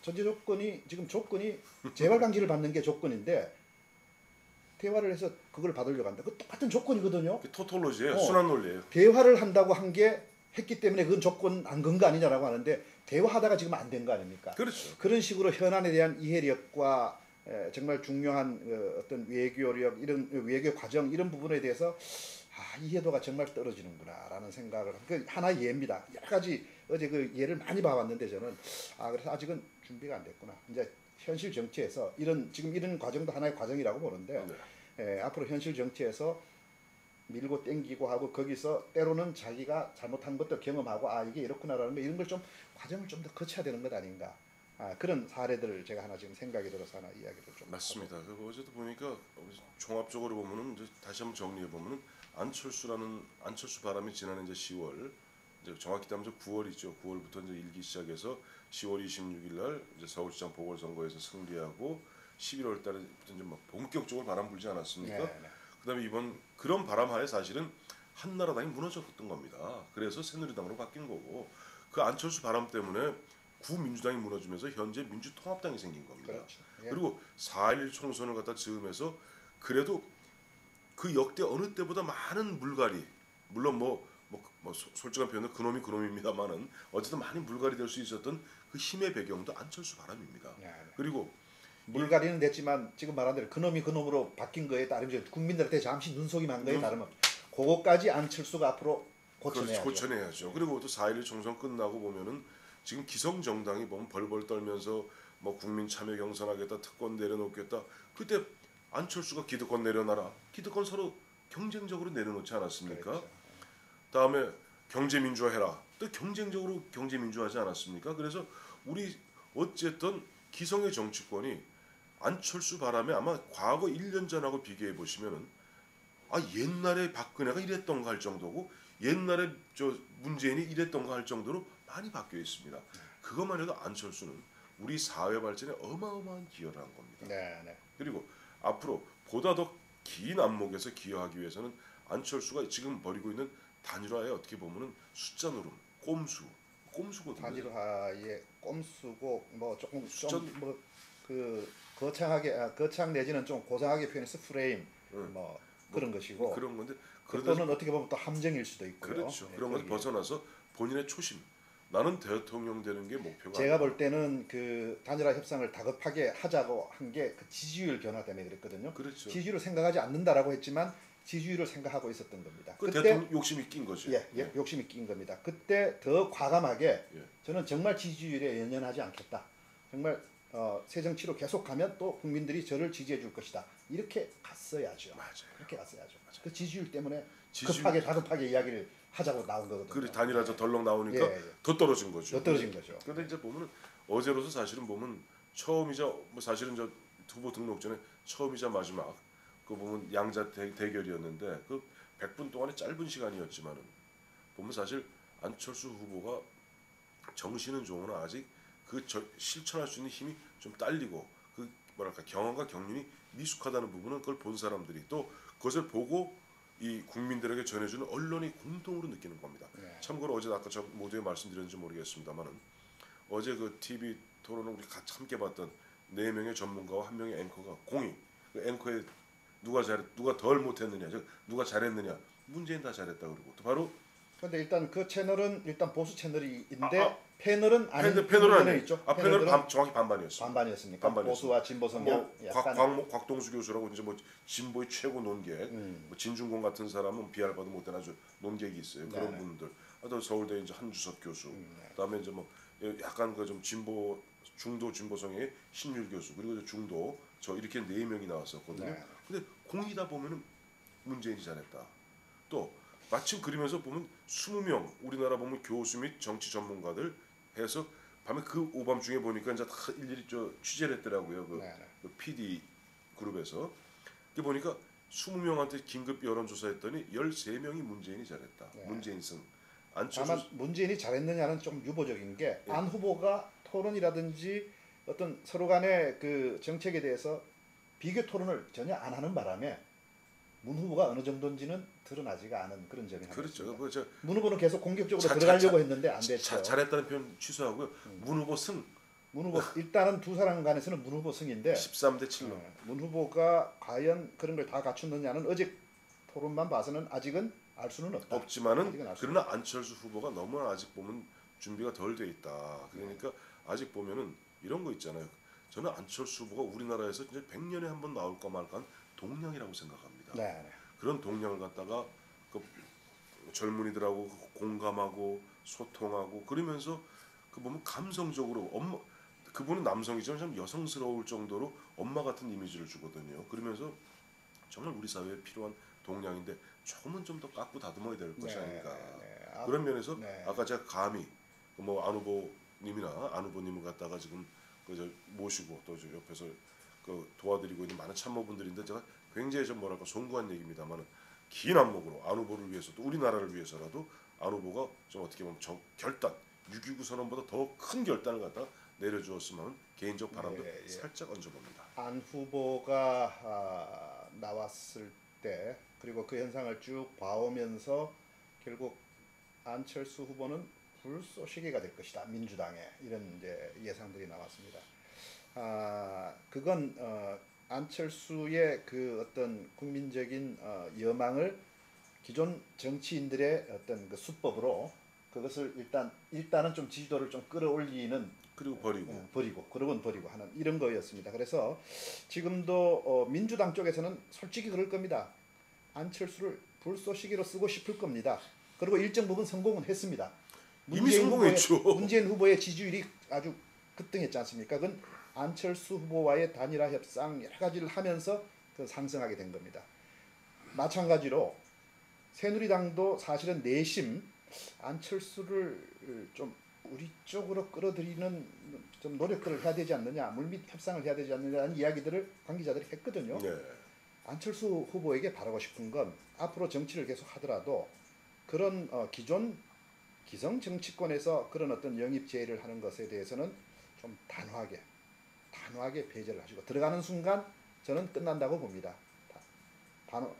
전제 조건이 지금 조건이 재발 방지를 받는 게 조건인데 대화를 해서 그걸 받으려고 한다. 그 똑같은 조건이거든요. 그 토톨로지예요. 어. 순환 논리예요. 대화를 한다고 한 게 했기 때문에 그건 조건 안 건 거 아니냐라고 하는데 대화하다가 지금 안 된 거 아닙니까? 그렇죠. 그런 식으로 현안에 대한 이해력과 정말 중요한 어떤 외교력 이런 외교 과정 이런 부분에 대해서 이해도가 정말 떨어지는구나라는 생각을 그 하나의 예입니다. 여러 가지 어제 그 예를 많이 봐왔는데 저는 그래서 아직은 준비가 안 됐구나. 이제 현실 정치에서 지금 이런 과정도 하나의 과정이라고 보는데 앞으로 현실 정치에서 밀고 땡기고 하고 거기서 때로는 자기가 잘못한 것도 경험하고 이게 이렇구나라는 거 이런 걸 좀 과정을 좀 더 거쳐야 되는 것 아닌가. 그런 사례들을 제가 하나 지금 생각이 들어서 하나 이야기를 좀 맞습니다. 그 어제도 보니까 종합적으로 보면은 이제 다시 한번 정리해 보면은 안철수 바람이 지난 이제 10월 이제 정확히 따면 9월이죠. 9월부터 이제 일기 시작해서 10월 26일 날 이제 서울시장 보궐선거에서 승리하고 11월 달에부터 이제 막 본격적으로 바람 불지 않았습니까? 네. 그다음에 이번 그런 바람 하에 사실은 한나라당이 무너졌던 겁니다. 그래서 새누리당으로 바뀐 거고 그 안철수 바람 때문에 구민주당이 무너지면서 현재 민주통합당이 생긴 겁니다. 그렇죠. 예. 그리고 4.11 총선을 갖다 즈음해서 그래도 그 역대 어느 때보다 많은 물갈이 물론 솔직한 표현은 그놈입니다만은 어쨌든 많이 물갈이 될 수 있었던 그 힘의 배경도 안철수 바람입니다. 네. 그리고 물갈이는 됐지만 지금 말한 대로 그놈이 그놈으로 바뀐 거에 따르면 국민들한테 잠시 눈속임한 거에 다름없죠. 그거까지 안철수가 앞으로 고쳐내야죠. 고쳐내야죠. 그리고 또 4.11 총선 끝나고 보면은 지금 기성 정당이 보면 벌벌 떨면서 뭐 국민 참여 경선하겠다, 특권 내려놓겠다. 그때 안철수가 기득권 내려놔라. 기득권 서로 경쟁적으로 내려놓지 않았습니까? 그렇죠. 다음에 경제 민주화해라. 또 경쟁적으로 경제 민주화하지 않았습니까? 그래서 우리 어쨌든 기성의 정치권이 안철수 바람에 아마 과거 1년 전하고 비교해 보시면은 옛날에 박근혜가 이랬던가 할 정도고 옛날에 문재인이 이랬던가 할 정도로 많이 바뀌어 있습니다. 그것만 해도 안철수는 우리 사회 발전에 어마어마한 기여를 한 겁니다. 네. 그리고 앞으로 보다 더 긴 안목에서 기여하기 위해서는 안철수가 지금 벌이고 있는 단일화에 어떻게 보면은 숫자 노름, 꼼수거든요. 단일화의 꼼수고 뭐 조금 숫자- 좀뭐그 거창 내지는 좀 고상하게 표현해서 프레임 뭐 그런 것이고 그런 건데 또는 어떻게 보면 또 함정일 수도 있고요. 그렇죠. 네, 그런 것을 벗어나서 본인의 초심. 나는 대통령 되는 게 목표가 제가 아니라 볼 때는 그 단일화 협상을 다급하게 하자고 한 게 그 지지율 변화 때문에 그랬거든요. 그렇죠. 지지율을 생각하지 않는다라고 했지만 지지율을 생각하고 있었던 겁니다. 그 그때 대통령 욕심이 낀 거죠. 욕심이 낀 겁니다. 그때 더 과감하게 예. 저는 정말 지지율에 연연하지 않겠다. 정말 새 정치로 계속 가면 또 국민들이 저를 지지해 줄 것이다. 이렇게 갔어야죠. 맞아요. 그렇게 갔어야죠. 그 지지율 때문에 지지율- 다급하게 이야기를 하자고 나온 거거든요. 그 단일화자 덜렁 나오니까 예. 더 떨어진 거죠. 더 떨어진 거죠. 근데 이제 보면 어제로서 사실은 보면 처음이자 뭐 사실은 저 후보 등록 전에 처음이자 마지막 그 보면 양자 대결이었는데 그 100분 동안의 짧은 시간이었지만은 보면 사실 안철수 후보가 정신은 좋으나 아직 실천할 수 있는 힘이 좀 딸리고 그 뭐랄까 경험과 경륜이 미숙하다는 부분은 그걸 본 사람들이 또 그것을 보고 이 국민들에게 전해주는 언론이 공통으로 느끼는 겁니다. 네. 참고로 어제 아까 저 모두에 말씀드렸는지 모르겠습니다만은 어제 그 TV 토론을 우리 같이 함께 봤던 4명의 전문가와 1명의 앵커가 공이 그 앵커에 누가 덜 못했느냐, 누가 잘했느냐, 문재인 다 잘했다 그러고 또 바로 근데 일단 그 채널은 일단 보수 채널인데 패널은 아닌 패널은 아니에요. 있죠. 패널은 정확히 반반이었어요. 반반이었습니까? 반반이었어요. 보수와 진보 성향 뭐 약간 곽동수 교수라고 이제 뭐 진보의 최고 논객, 뭐 진중권 같은 사람은 비하를 받도 못한 아주 논객이 있어요. 그런 네. 분들. 또 서울대 이제 한주섭 교수. 네. 그다음에 이제 뭐 약간 그 좀 중도 진보성의 신율 교수 그리고 중도 이렇게 4명이 나왔었거든요. 네. 근데 공이다 보면은 문재인이 잘했다. 또 마침 그러면서 보면 20명 우리나라 보면 교수 및 정치 전문가들 해서 밤에 그 오밤중에 보니까 이제 다 일일이 취재를 했더라고요. 그 PD 그룹에서. 그 보니까 20명한테 긴급 여론조사했더니 13명이 문재인이 잘했다. 네. 문재인 승. 다만 문재인이 잘했느냐는 좀 유보적인 게 안 후보가 토론이라든지 어떤 서로 간의 그 정책에 대해서 비교 토론을 전혀 안 하는 바람에 문 후보가 어느 정도인지는 드러나지가 않은 그런 점이 하나 그렇죠. 있습니다. 문 후보는 계속 공격적으로 들어가려고 했는데 안 됐죠. 잘했다는 표현 취소하고요. 문 후보 승. 문 후보 일단은 두 사람 간에서는 문 후보 승인데 13대 7로. 문 후보가 과연 그런 걸 다 갖췄느냐는 어제 토론만 봐서는 아직은 알 수는 없다. 없지만은 그러나 안철수 후보가 너무나 아직 보면 준비가 덜 돼 있다. 그러니까 아직 보면은 이런 거 있잖아요. 저는 안철수 후보가 우리나라에서 이제 100년에 한 번 나올까 말까 한 동량이라고 생각합니다. 네. 그런 동량을 갖다가 그 젊은이들하고 공감하고 소통하고 그러면서 그 보면 감성적으로 엄마 그분은 남성이지만 참 여성스러울 정도로 엄마 같은 이미지를 주거든요. 그러면서 정말 우리 사회에 필요한 동량인데 조금은 좀 더 깎고 다듬어야 될 것이 아닐까. 그런 면에서 아까 제가 감히 뭐 안 후보님이나 안 후보님을 갖다가 지금 그 모시고 또 저 옆에서 그 도와드리고 있는 많은 참모분들인데 제가 굉장히 좀 뭐랄까 송구한 얘기입니다만은 긴 안목으로 안 후보를 위해서 또 우리나라를 위해서라도 안 후보가 좀 어떻게 보면 결단 6.29 선언보다 더 큰 결단을 갖다가 내려주었으면 하는 개인적 바람도 살짝 얹어봅니다. 안 후보가 나왔을 때 그리고 그 현상을 쭉 봐오면서 결국 안철수 후보는 불쏘시개가 될 것이다 민주당에 이런 이제 예상들이 나왔습니다. 그건 안철수의 그 어떤 국민적인 여망을 기존 정치인들의 어떤 그 수법으로 그것을 일단은 좀 지지도를 좀 끌어올리는 그리고 버리고 하는 이런 거였습니다. 그래서 지금도 민주당 쪽에서는 솔직히 그럴 겁니다. 안철수를 불쏘시개로 쓰고 싶을 겁니다. 그리고 일정 부분 성공은 했습니다. 이미 성공했죠. 문재인 후보의 지지율이 아주 급등했지 않습니까? 그건 안철수 후보와의 단일화 협상 여러 가지를 하면서 그 상승하게 된 겁니다. 마찬가지로 새누리당도 사실은 내심 안철수를 좀 우리 쪽으로 끌어들이는 좀 노력들을 해야 되지 않느냐, 물밑 협상을 해야 되지 않느냐는 이야기들을 관계자들이 했거든요. 네. 안철수 후보에게 바라고 싶은 건 앞으로 정치를 계속 하더라도 그런 기존 기성 정치권에서 그런 어떤 영입 제의를 하는 것에 대해서는 좀 단호하게 배제를 하시고 들어가는 순간 저는 끝난다고 봅니다.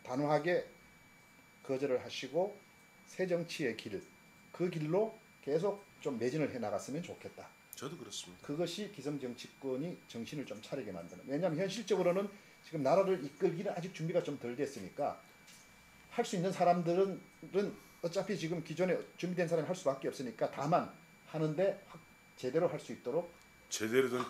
단호하게 거절을 하시고 새 정치의 그 길로 계속 좀 매진을 해 나갔으면 좋겠다. 저도 그렇습니다. 그것이 기성 정치권이 정신을 좀 차리게 만드는. 왜냐하면 현실적으로는 지금 나라를 이끌기는 아직 준비가 좀 덜 됐으니까 할 수 있는 사람들은 어차피 지금 기존에 준비된 사람이 할 수밖에 없으니까 다만 하는데 제대로 할 수 있도록 제대로 된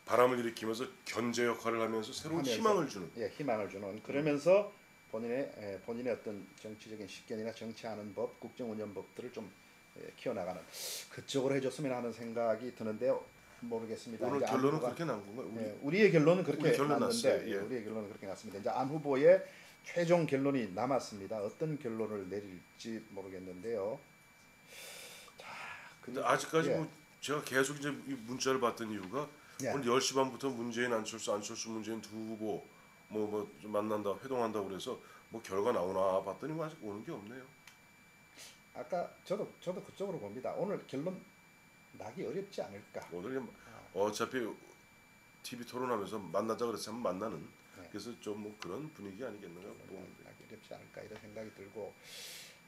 바람을 일으키면서 견제 역할을 하면서 새로운 희망을 주는. 희망을 주는. 그러면서 본인의 어떤 정치적인 식견이나 정치하는 법, 국정운영법들을 좀 키워나가는 그쪽으로 해줬으면 하는 생각이 드는데요. 모르겠습니다. 오늘 결론은 그렇게 난 건가요? 우리의 결론은 그렇게 났는데 예. 우리의 결론은 그렇게 났습니다. 이제 안 후보의 최종 결론이 남았습니다. 어떤 결론을 내릴지 모르겠는데요. 자, 근데 아직까지 뭐 제가 계속 이제 이 문자를 봤던 이유가 오늘 10시 반부터 문재인 안철수 문재인 두 후보 뭐 만난다 회동한다 그래서 뭐 결과 나오나 봤더니 뭐 아직 오는 게 없네요. 아까 저도 그쪽으로 봅니다. 오늘 결론 나기 어렵지 않을까. 오늘 어차피 TV 토론하면서 만나자 그래서 한번 만나는 그래서 좀 뭐 그런 분위기 아니겠는가 보는데 나기 어렵지 않을까 이런 생각이 들고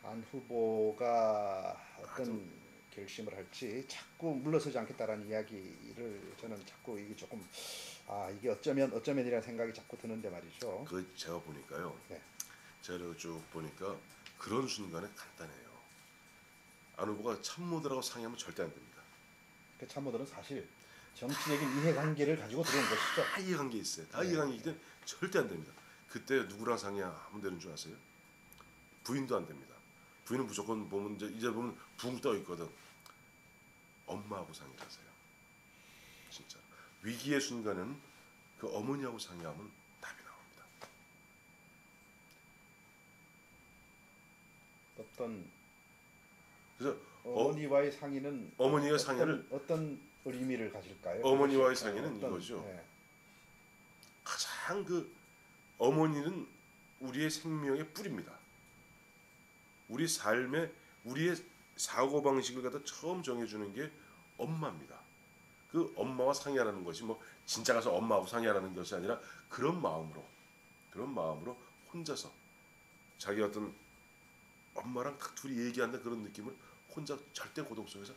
안 후보가 어떤 결심을 할지 자꾸 물러서지 않겠다라는 이야기를 저는 자꾸 이게 조금 이게 어쩌면이라는 생각이 자꾸 드는데 말이죠. 그 제가 보니까요. 제가 쭉 보니까 그런 순간에 간단해요. 안 후보가 참모들하고 상의하면 절대 안 됩니다. 그 참모들은 사실 정치적인 이해관계를 가지고 들어온 것이죠. 다 이해관계 있어요. 다 이해관계이기 때문에 절대 안 됩니다. 그때 누구랑 상의하면 되는 줄 아세요? 부인도 안 됩니다. 부인은 무조건 보면 이제 보면 붕 떠 있거든. 엄마하고 상의를 하세요. 진짜 위기의 순간은 그 어머니하고 상의하면 답이 나옵니다. 어떤 그래서 어머니와의 상의는 어머니의 상의를 어떤 의미를 가질까요? 어머니와의 그것이, 상의는 어떤, 이거죠. 예. 가장 어머니는 우리의 생명의 뿌리입니다. 우리 삶의 우리의 사고 방식을 갖다 처음 정해주는 게 엄마입니다. 그 엄마와 상의하라는 것이 뭐 진짜 가서 엄마하고 상의하라는 것이 아니라 그런 마음으로 혼자서 자기 어떤 엄마랑 딱 둘이 얘기한다 그런 느낌을 혼자 절대 고독 속에서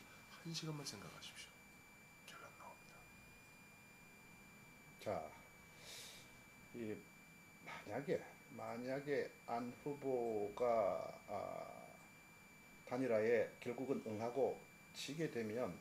1시간만 생각하십시오. 결론 나옵니다. 자, 이 만약에 안 후보가 단일화에 결국은 응하고 지게 되면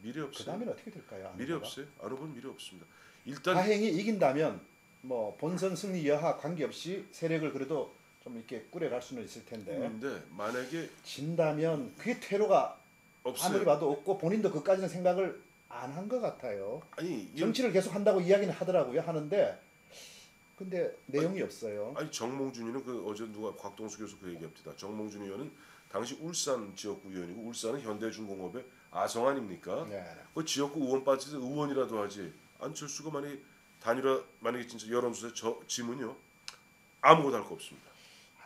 미래 그 없어요. 다음에는 어떻게 될까요? 안 미래 후보가? 없어요. 안 후보는 미래 없습니다. 일단 다행히 이긴다면 뭐 본선 승리 여하 관계없이 세력을 그래도 좀 이렇게 꾸려갈 수는 있을 텐데 근데 만약에 진다면 그게 퇴로가 아무리 없어요. 봐도 없고 본인도 그까지는 생각을 안 한 것 같아요. 아니 이건 정치를 계속 한다고 이야기는 하더라고요. 하는데 근데 내용이 없어요. 아니 정몽준이는 그 어제 누가 곽동수 교수 그 얘기합니다. 정몽준 의원은 당시 울산 지역구 의원이고 울산은 현대중공업의 아성 아닙니까? 네. 그 지역구 의원 빠져서 의원이라도 하지. 안철수가 만약에 진짜 여론조사 지면요 아무것도 할 거 없습니다.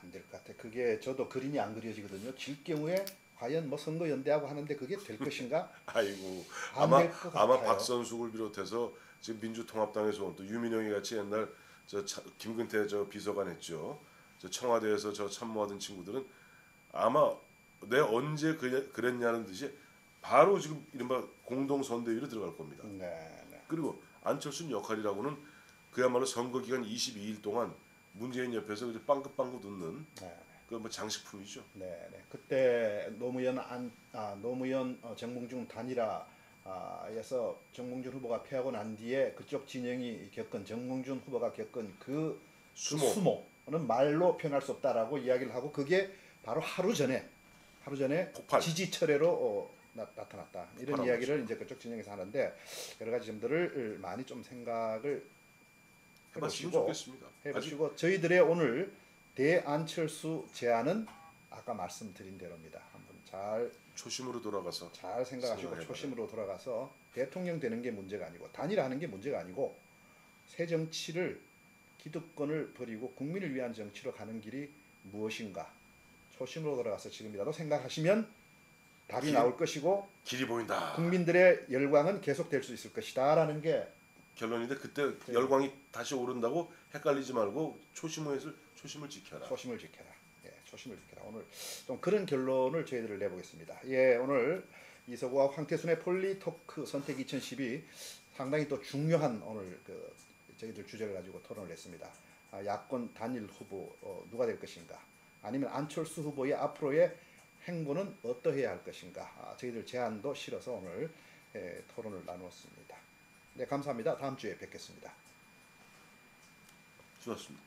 안 될 것 같아. 그게 저도 그림이 안 그려지거든요. 질 경우에 과연 뭐 선거 연대하고 하는데 그게 될 것인가? 아이고 안 아마 될 것 아마 같아요. 박선숙을 비롯해서 지금 민주통합당에서 온 또 유민영이 같이 옛날 김근태 비서관 했죠. 청와대에서 참모하던 친구들은 아마 내 언제 그랬냐는 듯이 바로 지금 이른바 공동선대위로 들어갈 겁니다. 네. 그리고 안철수 역할이라고는 그야말로 선거 기간 22일 동안 문재인 옆에서 빵긋빵긋 웃는 네. 그 뭐 장식품이죠. 네. 그때 노무현 정몽준 단일화에서 정몽준 후보가 패하고 난 뒤에 그쪽 진영이 겪은 정몽준 후보가 겪은 그 수모는 말로 표현할 수 없다라고 이야기를 하고 그게 바로 하루 전에 폭발. 지지철회로 나타났다. 이런 폭발한 이야기를 이제 그쪽 진영에서 하는데 여러 가지 점들을 많이 좀 생각을 해봤으면 해보시고 좋겠습니다. 해보시고 저희들의 오늘 대안철수 제안은 아까 말씀드린 대로입니다. 한번 잘 초심으로 돌아가서 생각하시고 생각해봐요. 초심으로 돌아가서 대통령 되는 게 문제가 아니고 단일화하는 게 문제가 아니고 새 정치를 기득권을 버리고 국민을 위한 정치로 가는 길이 무엇인가 초심으로 돌아가서 지금이라도 생각하시면 답이 나올 것이고 길이 보인다. 국민들의 열광은 계속될 수 있을 것이다라는 게 결론인데 그때 열광이 다시 오른다고 헷갈리지 말고 초심을 지켜라. 초심을 지켜라. 예, 초심을 지켜라. 오늘 좀 그런 결론을 저희들을 내보겠습니다. 예, 오늘 이서구와 황태순의 폴리토크 선택 2012 상당히 또 중요한 오늘 저희들 주제를 가지고 토론을 했습니다. 야권 단일 후보 누가 될 것인가? 아니면 안철수 후보의 앞으로의 행보는 어떠해야 할 것인가? 저희들 제안도 실어서 오늘 토론을 나누었습니다. 네, 감사합니다. 다음 주에 뵙겠습니다. 좋았습니다.